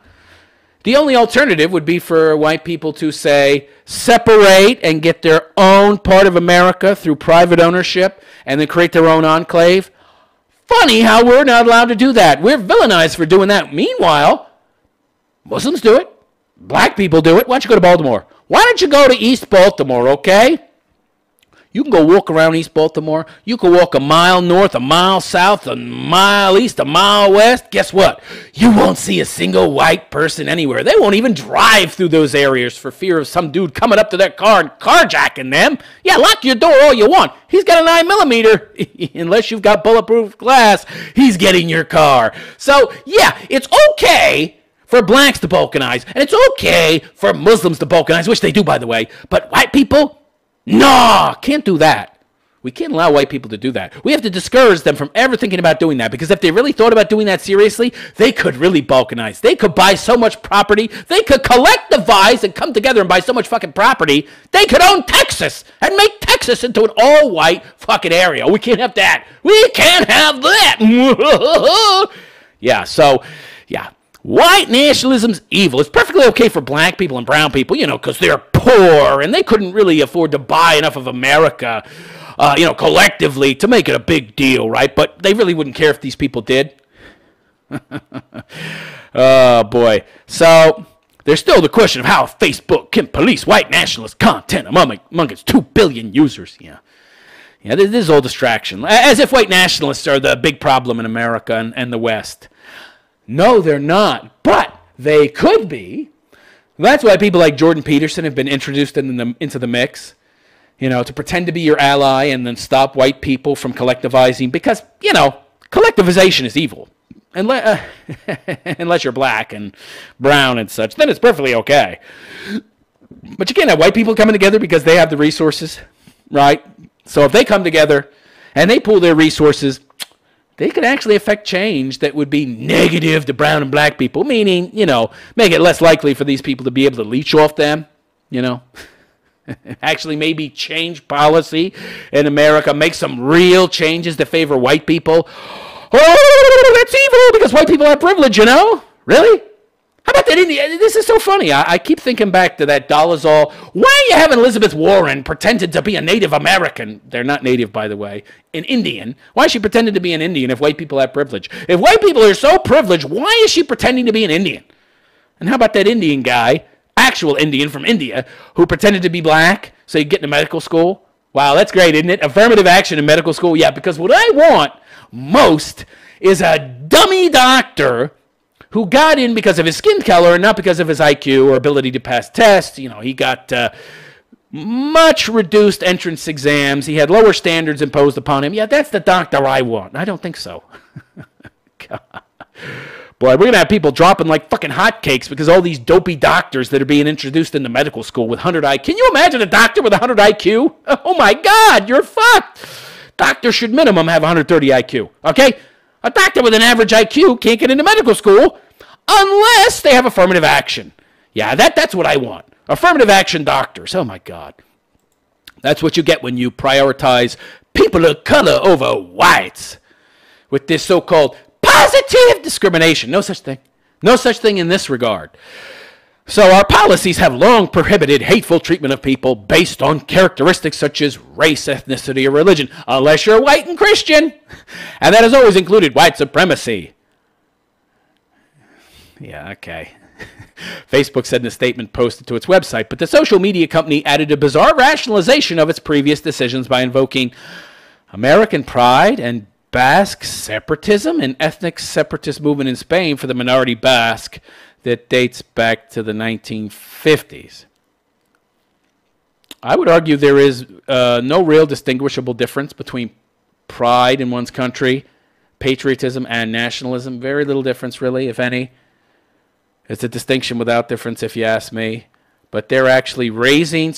The only alternative would be for white people to, say, separate and get their own part of America through private ownership and then create their own enclave. Funny how we're not allowed to do that. We're villainized for doing that. Meanwhile, Muslims do it. Black people do it. Why don't you go to Baltimore? Why don't you go to East Baltimore, okay? You can go walk around East Baltimore. You can walk a mile north, a mile south, a mile east, a mile west. Guess what? You won't see a single white person anywhere. They won't even drive through those areas for fear of some dude coming up to their car and carjacking them. Yeah, lock your door all you want. He's got a 9mm. Unless you've got bulletproof glass, he's getting your car. So, yeah, it's okay for blacks to balkanize, and it's okay for Muslims to balkanize, which they do, by the way. But white people? No, can't do that. We can't allow white people to do that. We have to discourage them from ever thinking about doing that, because if they really thought about doing that seriously, they could really balkanize. They could buy so much property. They could collectivize and come together and buy so much fucking property. They could own Texas and make Texas into an all-white fucking area. We can't have that. We can't have that. Yeah, so, yeah. White nationalism's evil. It's perfectly okay for black people and brown people, because they're poor and they couldn't really afford to buy enough of America, collectively to make it a big deal, right? But they really wouldn't care if these people did. Oh, boy. So there's still the question of how Facebook can police white nationalist content among its 2 billion users. Yeah, this is all distraction. As if white nationalists are the big problem in America and the West. No, they're not, but they could be. That's why people like Jordan Peterson have been introduced into the mix, to pretend to be your ally and then stop white people from collectivizing, because, collectivization is evil. Unless you're black and brown and such, then it's perfectly okay. But you can't have white people coming together because they have the resources, right? So if they come together and they pool their resources, they could actually affect change that would be negative to brown and black people, meaning, make it less likely for these people to be able to leech off them, Actually maybe change policy in America, make some real changes that favor white people. Oh, that's evil because white people have privilege, Really? How about that Indian? This is so funny. I keep thinking back to that Dolezal. Why are you having Elizabeth Warren pretended to be a Native American? They're not Native, by the way. An Indian. Why is she pretending to be an Indian if white people have privilege? If white people are so privileged, why is she pretending to be an Indian? And how about that Indian guy, actual Indian from India, who pretended to be black so he'd get into medical school? Wow, that's great, isn't it? Affirmative action in medical school. Yeah, because what I want most is a dummy doctor who got in because of his skin color and not because of his IQ or ability to pass tests. You know, he got much reduced entrance exams. He had lower standards imposed upon him. Yeah, that's the doctor I want. I don't think so. God. Boy, we're going to have people dropping like fucking hotcakes because all these dopey doctors that are being introduced into medical school with 100 IQ. Can you imagine a doctor with 100 IQ? Oh my God, you're fucked. Doctors should minimum have 130 IQ, okay? A doctor with an average IQ can't get into medical school unless they have affirmative action. Yeah, that's what I want. Affirmative action doctors. Oh my God. That's what you get when you prioritize people of color over whites with this so-called positive discrimination. No such thing. No such thing in this regard. So our policies have long prohibited hateful treatment of people based on characteristics such as race, ethnicity, or religion, unless you're white and Christian. And that has always included white supremacy. Yeah, okay. Facebook said in a statement posted to its website, but the social media company added a bizarre rationalization of its previous decisions by invoking American pride and Basque separatism, an ethnic separatist movement in Spain for the minority Basque that dates back to the 1950s. I would argue there is no real distinguishable difference between pride in one's country, patriotism, and nationalism. Very little difference, really, if any. It's a distinction without difference, if you ask me. But they're actually raising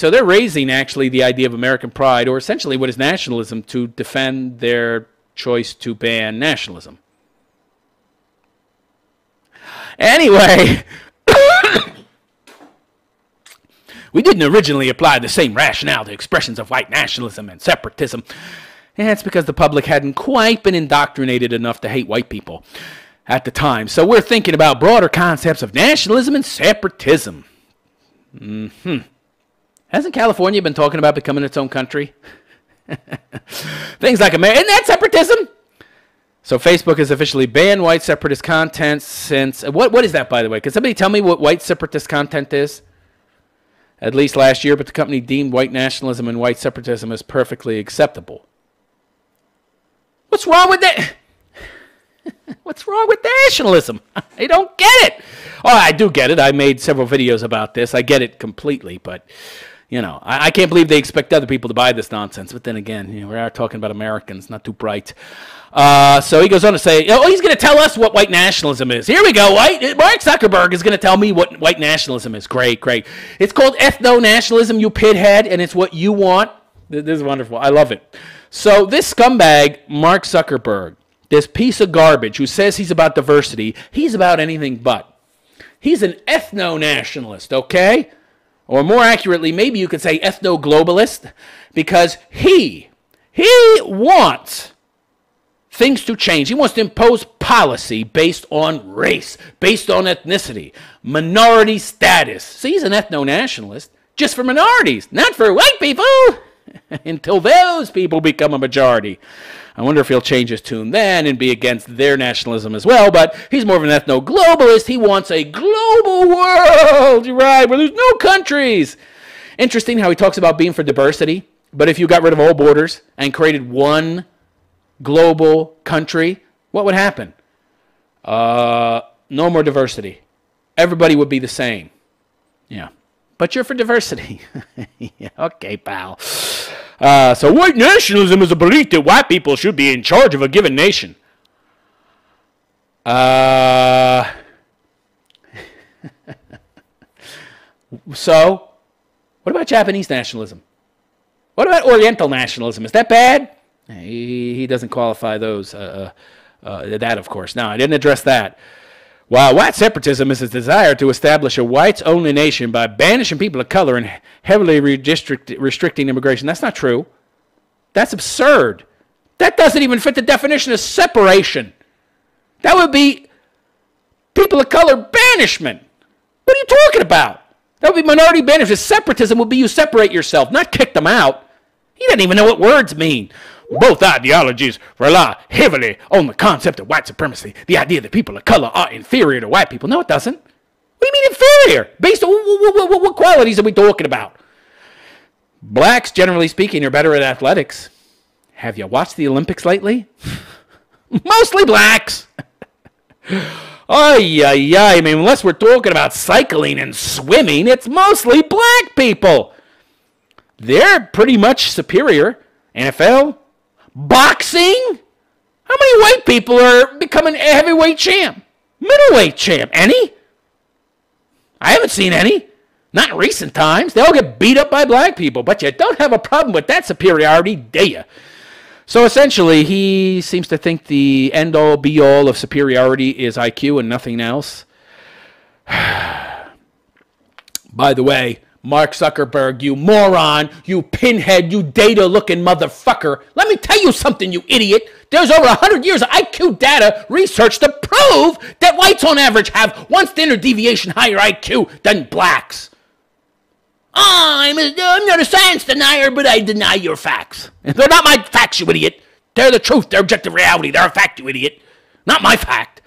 actually the idea of American pride, or essentially what is nationalism, to defend their choice to ban nationalism. Anyway, we didn't originally apply the same rationale to expressions of white nationalism and separatism. And that's because the public hadn't quite been indoctrinated enough to hate white people at the time. So we're thinking about broader concepts of nationalism and separatism. Hasn't California been talking about becoming its own country? Things like America. Isn't that separatism? So Facebook has officially banned white separatist content since... What is that, by the way? Can somebody tell me what white separatist content is? At least last year, but the company deemed white nationalism and white separatism as perfectly acceptable. What's wrong with that? What's wrong with nationalism? I don't get it. Oh, I do get it. I made several videos about this. I get it completely, but... You know, I can't believe they expect other people to buy this nonsense. But then again, you know, we are talking about Americans, not too bright. So he goes on to say, oh, he's going to tell us what white nationalism is. Here we go. Mark Zuckerberg is going to tell me what white nationalism is. Great, great. It's called ethno-nationalism, you pithead, and it's what you want. This is wonderful. I love it. So this scumbag, Mark Zuckerberg, this piece of garbage who says he's about diversity, he's about anything but. He's an ethno-nationalist, okay? Or more accurately, maybe you could say ethno-globalist, because he wants things to change. He wants to impose policy based on race, based on ethnicity, minority status. See, he's an ethno-nationalist just for minorities, not for white people, until those people become a majority. I wonder if he'll change his tune then and be against their nationalism as well, but he's more of an ethno-globalist. He wants a global world, right, where there's no countries. Interesting how he talks about being for diversity, but if you got rid of all borders and created one global country, what would happen? No more diversity. Everybody would be the same. Yeah. But you're for diversity. Yeah, okay, pal. So white nationalism is a belief that white people should be in charge of a given nation. So, what about Japanese nationalism? What about Oriental nationalism? Is that bad? He doesn't qualify those. That, of course. No, I didn't address that. While white separatism is a desire to establish a whites-only nation by banishing people of color and heavily restricting immigration. That's not true. That's absurd. That doesn't even fit the definition of separation. That would be people of color banishment. What are you talking about? That would be minority banishment. Separatism would be you separate yourself, not kick them out. He doesn't even know what words mean. Both ideologies rely heavily on the concept of white supremacy, the idea that people of color are inferior to white people. No, it doesn't. What do you mean inferior? Based on what qualities are we talking about? Blacks, generally speaking, are better at athletics. Have you watched the Olympics lately? Mostly blacks. Ay, ay, ay. I mean, unless we're talking about cycling and swimming, it's mostly black people. They're pretty much superior. NFL, boxing. How many white people are becoming a heavyweight champ? Middleweight champ? Any? I haven't seen any. Not in recent times. They all get beat up by black people, but you don't have a problem with that superiority, do you? So essentially, he seems to think the end-all, be-all of superiority is IQ and nothing else. By the way, Mark Zuckerberg, you moron, you pinhead, you data-looking motherfucker. Let me tell you something, you idiot. There's over 100 years of IQ data research to prove that whites on average have one standard deviation higher IQ than blacks. I'm not a science denier, but I deny your facts. They're not my facts, you idiot. They're the truth. They're objective reality. They're a fact, you idiot. Not my fact.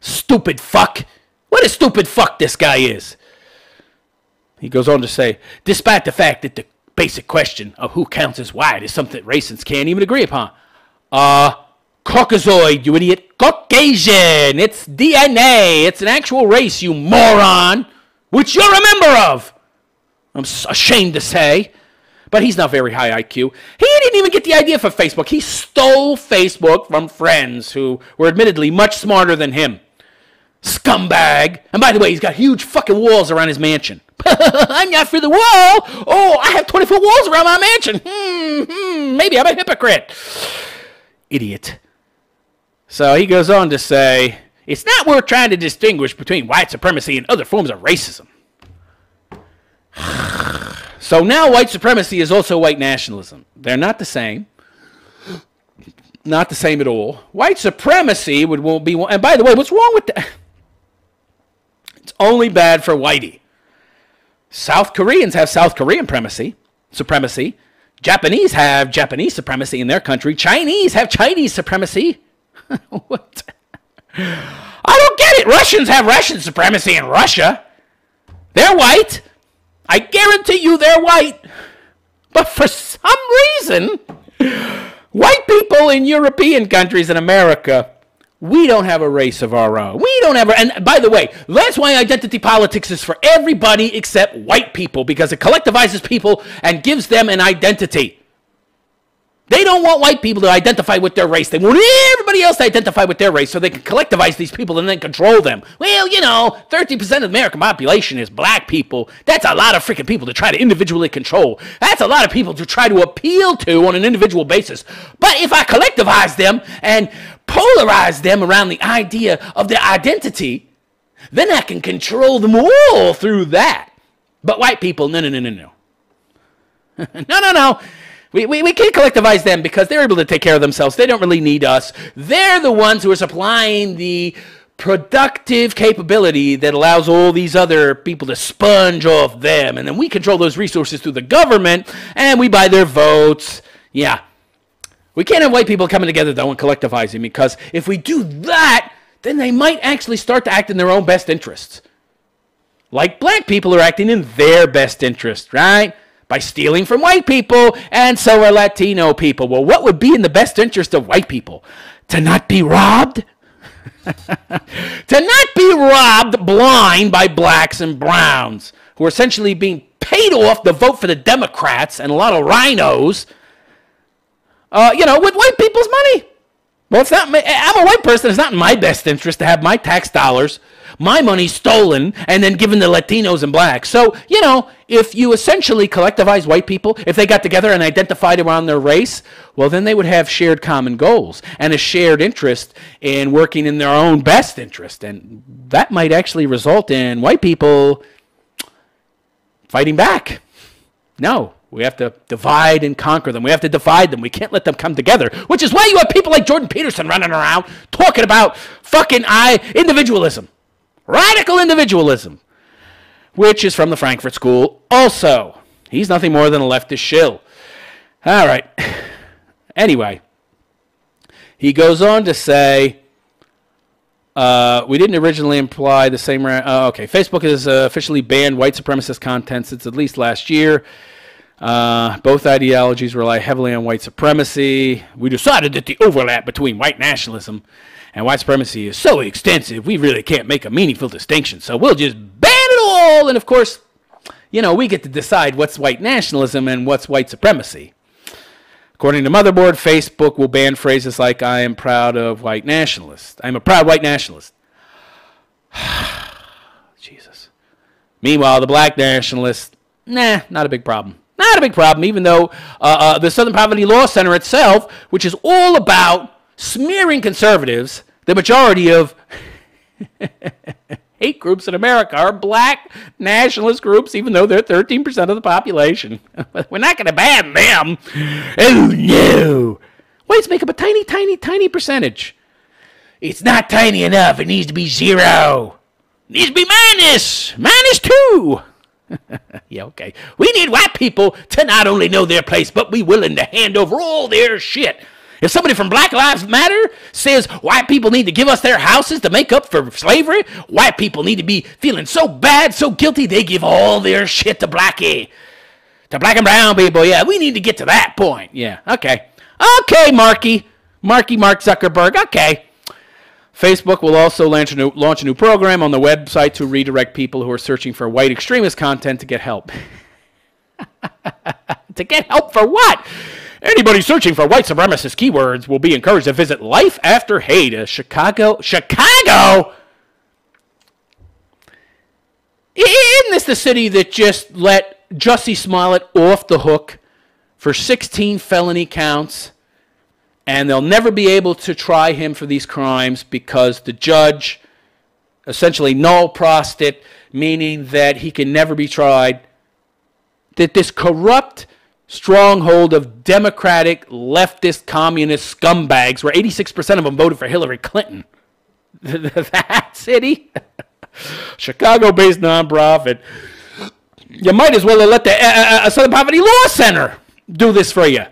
Stupid fuck. What a stupid fuck this guy is. He goes on to say, despite the fact that the basic question of who counts as white is something that racists can't even agree upon. Caucasoid, you idiot. Caucasian. It's DNA. It's an actual race, you moron. Which you're a member of. I'm ashamed to say. But he's not very high IQ. He didn't even get the idea for Facebook. He stole Facebook from friends who were admittedly much smarter than him. Scumbag. And by the way, he's got huge fucking walls around his mansion. I'm not for the wall. Oh, I have 20-foot walls around my mansion. Maybe I'm a hypocrite. Idiot. So he goes on to say, it's not worth trying to distinguish between white supremacy and other forms of racism. So now white supremacy is also white nationalism. They're not the same. Not the same at all. White supremacy won't be... And by the way, what's wrong with that? It's only bad for whitey. South Koreans have South Korean supremacy. Japanese have Japanese supremacy in their country. Chinese have Chinese supremacy. What? I don't get it. Russians have Russian supremacy in Russia. They're white. I guarantee you they're white. But for some reason, white people in European countries in America, we don't have a race of our own. We don't have and by the way, that's why identity politics is for everybody except white people, because it collectivizes people and gives them an identity. They don't want white people to identify with their race. They want everybody else to identify with their race so they can collectivize these people and then control them. Well, 30% of the American population is black people. That's a lot of freaking people to try to individually control. That's a lot of people to try to appeal to on an individual basis. But if I collectivize them and polarize them around the idea of their identity, then I can control them all through that. But white people, no. No. We can't collectivize them because they're able to take care of themselves. They don't really need us. They're the ones who are supplying the productive capability that allows all these other people to sponge off them. And then we control those resources through the government, and we buy their votes. Yeah. We can't have white people coming together, though, and collectivizing, because if we do that, then they might actually start to act in their own best interests. Like black people are acting in their best interest, right? By stealing from white people, and so are Latino people. Well, what would be in the best interest of white people? To not be robbed? To not be robbed blind by blacks and browns, who are essentially being paid off to vote for the Democrats and a lot of rhinos, with white people's money. Well, it's not. I'm a white person. It's not in my best interest to have my tax dollars, my money stolen, and then given to Latinos and blacks. So, if you essentially collectivize white people, if they got together and identified around their race, well, then they would have shared common goals and a shared interest in working in their own best interest. And that might actually result in white people fighting back. No. We have to divide and conquer them. We have to divide them. We can't let them come together, which is why you have people like Jordan Peterson running around talking about fucking individualism. Radical individualism, which is from the Frankfurt School also. He's nothing more than a leftist shill. All right. Anyway, he goes on to say, We didn't originally imply the same. Okay, Facebook has officially banned white supremacist content since at least last year. Both ideologies rely heavily on white supremacy. We decided that the overlap between white nationalism and white supremacy is so extensive, we really can't make a meaningful distinction. So we'll just ban it all. And of course, you know, we get to decide what's white nationalism and what's white supremacy. According to Motherboard, Facebook will ban phrases like, I am proud of white nationalist. I'm a proud white nationalist. Jesus. Meanwhile, the black nationalists, nah, not a big problem. Not a big problem, even though the Southern Poverty Law Center itself, which is all about smearing conservatives, the majority of hate groups in America are black nationalist groups, even though they're 13% of the population. We're not going to ban them. Oh, no. Whites make up a tiny, tiny, tiny percentage. It's not tiny enough. It needs to be 0. It needs to be minus. -2. Yeah, okay. We need white people to not only know their place, but be willing to hand over all their shit. If somebody from Black Lives Matter says white people need to give us their houses to make up for slavery, white people need to be feeling so bad, so guilty, they give all their shit to Blackie. To black and brown people, yeah, we need to get to that point. Yeah, okay. Okay, Mark Zuckerberg, okay. Facebook will also launch a new program on the website to redirect people who are searching for white extremist content to get help. To get help for what? Anybody searching for white supremacist keywords will be encouraged to visit Life After Hate, a Chicago? Isn't this the city that just let Jussie Smollett off the hook for 16 felony counts, and they'll never be able to try him for these crimes because the judge essentially null-prossed it, meaning that he can never be tried? That this corrupt stronghold of Democratic, leftist, communist scumbags, where 86% of them voted for Hillary Clinton. That city? Chicago-based nonprofit. You might as well have let the Southern Poverty Law Center do this for you.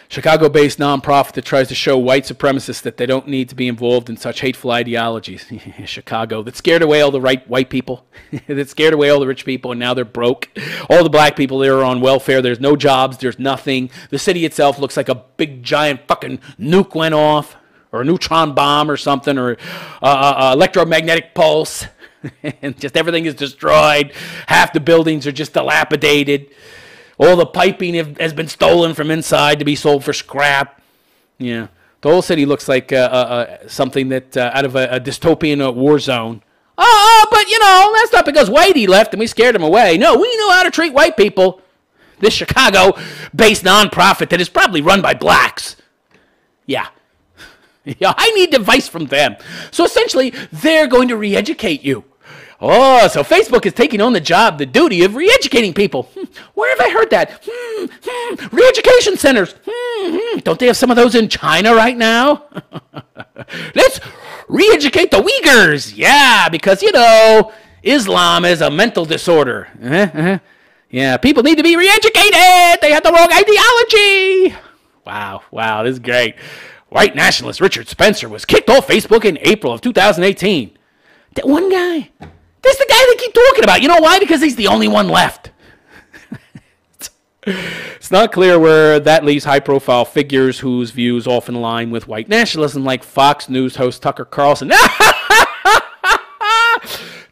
Chicago-based nonprofit that tries to show white supremacists that they don't need to be involved in such hateful ideologies. Chicago, that scared away all the white people, that scared away all the rich people, and now they're broke. All the black people there are on welfare. There's no jobs. There's nothing. The city itself looks like a big, giant fucking nuke went off, or a neutron bomb or something, or electromagnetic pulse, and just everything is destroyed. Half the buildings are just dilapidated. All the piping has been stolen from inside to be sold for scrap. Yeah, the whole city looks like something that out of a dystopian war zone. Oh, but you know, that's not because Whitey left and we scared him away. No, we know how to treat white people. This Chicago-based nonprofit that is probably run by blacks. Yeah. Yeah, I need advice from them. So essentially, they're going to re-educate you. Oh, so Facebook is taking on the duty of re-educating people. Where have I heard that? Re-education centers. Don't they have some of those in China right now? Let's re-educate the Uyghurs. Yeah, because, you know, Islam is a mental disorder. Yeah, people need to be re-educated. They have the wrong ideology. Wow, this is great. White nationalist Richard Spencer was kicked off Facebook in April of 2018. That one guy. That's the guy they keep talking about. You know why? Because he's the only one left. It's not clear where that leaves high-profile figures whose views often align with white nationalism, like Fox News host Tucker Carlson.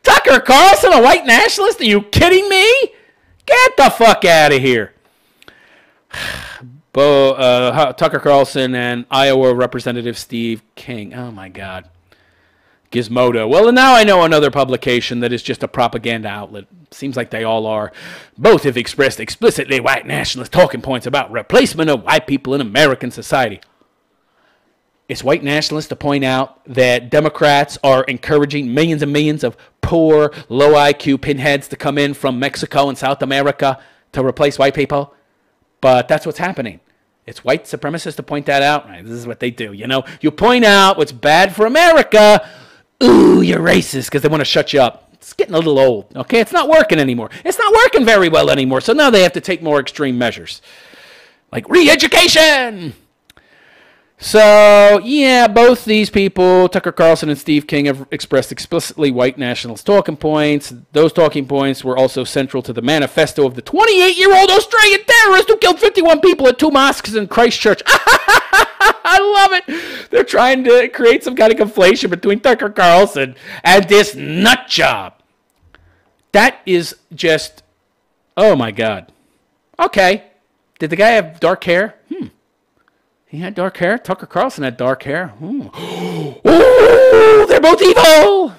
Tucker Carlson, a white nationalist? Are you kidding me? Get the fuck out of here. Tucker Carlson and Iowa Representative Steve King. Oh, my God. Gizmodo. Well, now I know another publication that is just a propaganda outlet. Seems like they all are. Both have expressed explicitly white nationalist talking points about replacement of white people in American society. It's white nationalists to point out that Democrats are encouraging millions and millions of poor, low IQ pinheads to come in from Mexico and South America to replace white people. But that's what's happening. It's white supremacists to point that out. Right, this is what they do. You know, you point out what's bad for America. Ooh, you're racist, because they want to shut you up. It's getting a little old, okay? It's not working anymore. It's not working very well anymore, so now they have to take more extreme measures, like re-education. So, yeah, both these people, Tucker Carlson and Steve King, have expressed explicitly white nationalist talking points. Those talking points were also central to the manifesto of the 28-year-old Australian terrorist who killed 51 people at 2 mosques in Christchurch. I love it. They're trying to create some kind of conflation between Tucker Carlson and this nut job. That is just, oh my God. Okay. Did the guy have dark hair? He had dark hair. Tucker Carlson had dark hair. Ooh, they're both evil.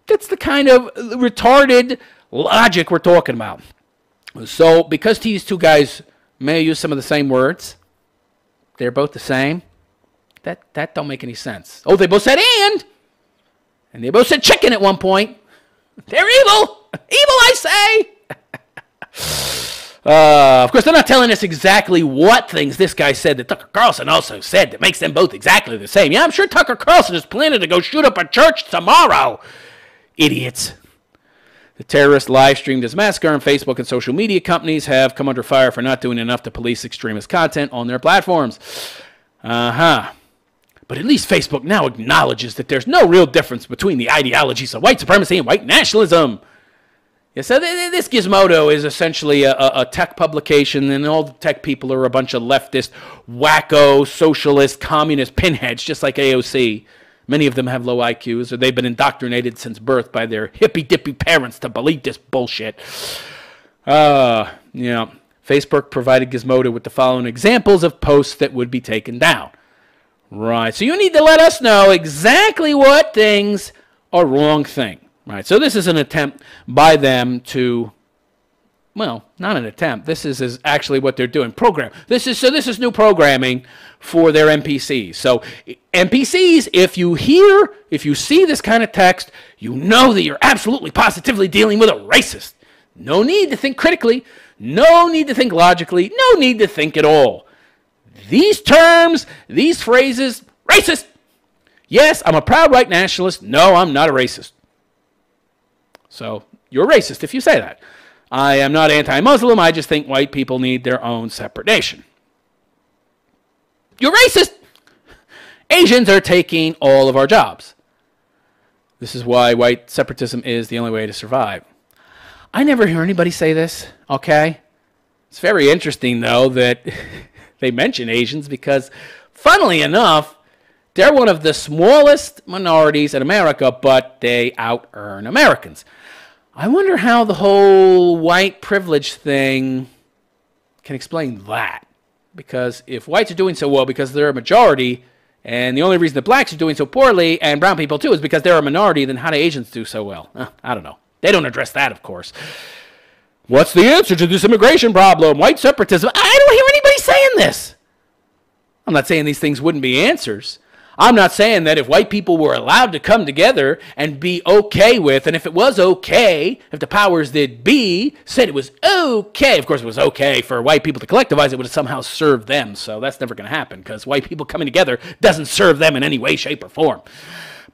That's the kind of retarded logic we're talking about. So because these two guys may use some of the same words, they're both the same. That don't make any sense. Oh, they both said and they both said chicken at one point. They're evil. Evil, I say. Of course, they're not telling us exactly what things this guy said that Tucker Carlson also said that makes them both exactly the same. Yeah, I'm sure Tucker Carlson is planning to go shoot up a church tomorrow. Idiots. The terrorist live-streamed his massacre on Facebook, and social media companies have come under fire for not doing enough to police extremist content on their platforms. But at least Facebook now acknowledges that there's no real difference between the ideologies of white supremacy and white nationalism. Yeah, so this Gizmodo is essentially a tech publication, and all the tech people are a bunch of leftist, wacko, socialist, communist pinheads, just like AOC. Many of them have low IQs, or they've been indoctrinated since birth by their hippy-dippy parents to believe this bullshit. Facebook provided Gizmodo with the following examples of posts that would be taken down. Right, so you need to let us know exactly what things are wrong thing. Right, so this is an attempt by them to, well, not an attempt. This is actually what they're doing. This is new programming for their NPCs. So NPCs, if you see this kind of text, you know that you're absolutely positively dealing with a racist. No need to think critically. No need to think logically. No need to think at all. These terms, these phrases, racist. Yes, I'm a proud white nationalist. No, I'm not a racist. So you're racist if you say that. I am not anti-Muslim. I just think white people need their own separate nation. You're racist. Asians are taking all of our jobs. This is why white separatism is the only way to survive. I never hear anybody say this, okay? It's very interesting, though, that they mention Asians because, funnily enough, they're one of the smallest minorities in America, but they out-earn Americans. I wonder how the whole white privilege thing can explain that. Because if whites are doing so well because they're a majority, and the only reason that blacks are doing so poorly, and brown people too, is because they're a minority, then how do Asians do so well? I don't know. They don't address that, of course. What's the answer to this immigration problem? White separatism. I don't hear anybody saying this. I'm not saying these things wouldn't be answers. I'm not saying that if white people were allowed to come together and be okay with, and if it was okay, if the powers that be said it was okay, of course it was okay for white people to collectivize, it would have somehow served them. So that's never going to happen because white people coming together doesn't serve them in any way, shape, or form.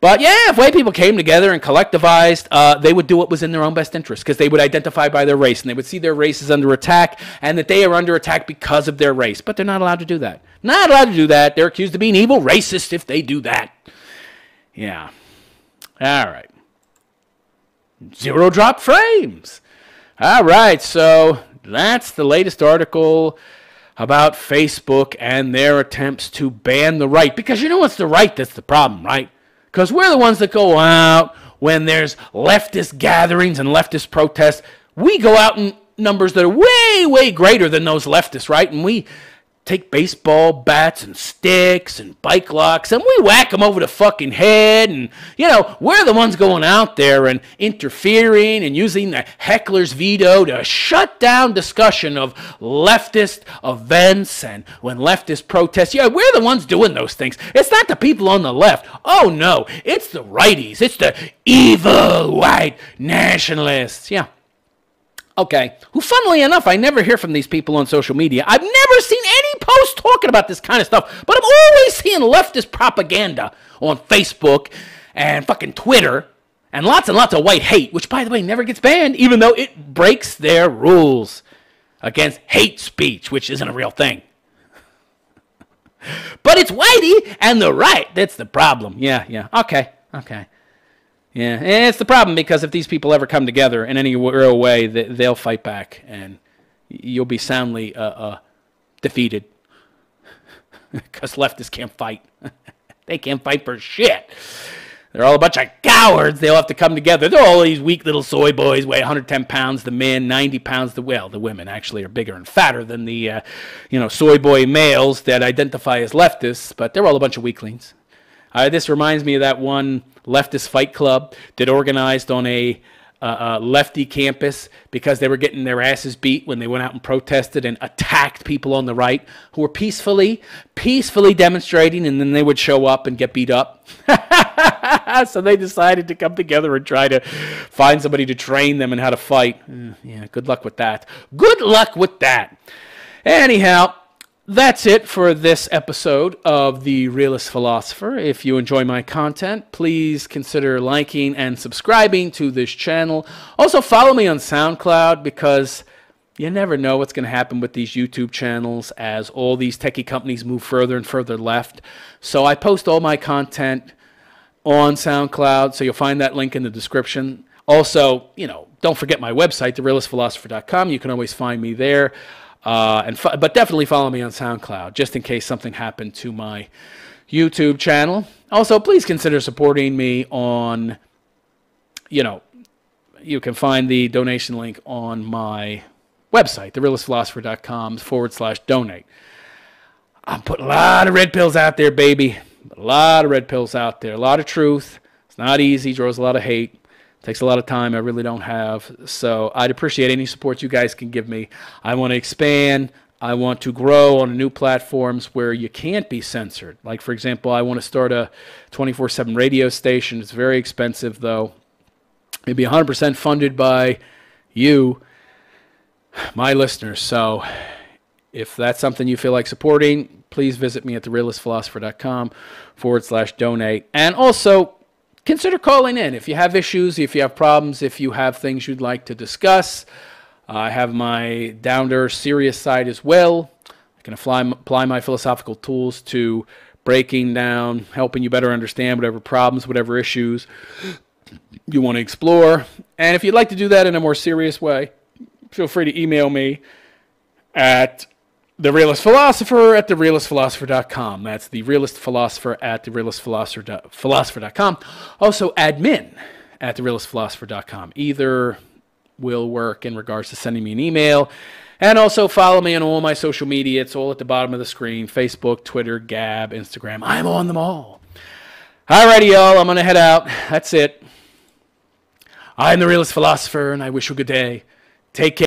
But yeah, if white people came together and collectivized, they would do what was in their own best interest because they would identify by their race and they would see their race as under attack and that they are under attack because of their race. But they're not allowed to do that. Not allowed to do that. They're accused of being evil racists if they do that. Yeah. All right. Zero drop frames. All right. So that's the latest article about Facebook and their attempts to ban the right. Because you know what's the right that's the problem, right? Because we're the ones that go out when there's leftist gatherings and leftist protests. We go out in numbers that are way, way greater than those leftists, right? And we take baseball bats and sticks and bike locks and we whack them over the fucking head. And, you know, we're the ones going out there and interfering and using the heckler's veto to shut down discussion of leftist events and when leftists protest. Yeah, we're the ones doing those things. It's not the people on the left. Oh, no, it's the righties. It's the evil white nationalists. Yeah. Okay, who funnily enough, I never hear from these people on social media. I've never seen any post talking about this kind of stuff, but I'm always seeing leftist propaganda on Facebook and fucking Twitter and lots of white hate, which, by the way, never gets banned, even though it breaks their rules against hate speech, which isn't a real thing. But it's Whitey and the right. That's the problem. Yeah. Okay. Yeah, and it's the problem because if these people ever come together in any real way, they'll fight back, and you'll be soundly defeated. Because leftists can't fight. They can't fight for shit. They're all a bunch of cowards. They'll have to come together. They're all these weak little soy boys, weigh 110 pounds, the men, 90 pounds, the women actually are bigger and fatter than the, soy boy males that identify as leftists, but they're all a bunch of weaklings. This reminds me of that one leftist fight club that organized on a lefty campus because they were getting their asses beat when they went out and protested and attacked people on the right who were peacefully demonstrating, and then they would show up and get beat up. So they decided to come together and try to find somebody to train them in how to fight. Yeah, good luck with that. Good luck with that. Anyhow, that's it for this episode of The Realist Philosopher. If you enjoy my content, please consider liking and subscribing to this channel. Also, follow me on SoundCloud because you never know what's going to happen with these YouTube channels as all these techie companies move further and further left. So I post all my content on SoundCloud, so you'll find that link in the description. Also, don't forget my website, therealistphilosopher.com. You can always find me there. But definitely follow me on SoundCloud, just in case something happened to my YouTube channel. Also, please consider supporting me on, you can find the donation link on my website, therealistphilosopher.com/donate. I'm putting a lot of red pills out there, baby. A lot of red pills out there. A lot of truth. It's not easy. Draws a lot of hate. Takes a lot of time I really don't have. So I'd appreciate any support you guys can give me. I want to expand. I want to grow on new platforms where you can't be censored. Like, for example, I want to start a 24/7 radio station. It's very expensive, though. It'd be 100% funded by you, my listeners. So if that's something you feel like supporting, please visit me at therealistphilosopher.com/donate. And also, consider calling in if you have issues, if you have problems, if you have things you'd like to discuss. I have my down-to-earth serious side as well. I can apply my philosophical tools to breaking down, helping you better understand whatever problems, whatever issues you want to explore. And if you'd like to do that in a more serious way, feel free to email me at therealistphilosopher@therealistphilosopher.com. That's the realist philosopher at therealistphilosopher.com. Also, admin at therealistphilosopher.com. Either will work in regards to sending me an email. And also follow me on all my social media. It's all at the bottom of the screen. Facebook, Twitter, Gab, Instagram. I'm on them all. Alrighty, y'all. I'm going to head out. That's it. I'm the Realist Philosopher, and I wish you a good day. Take care.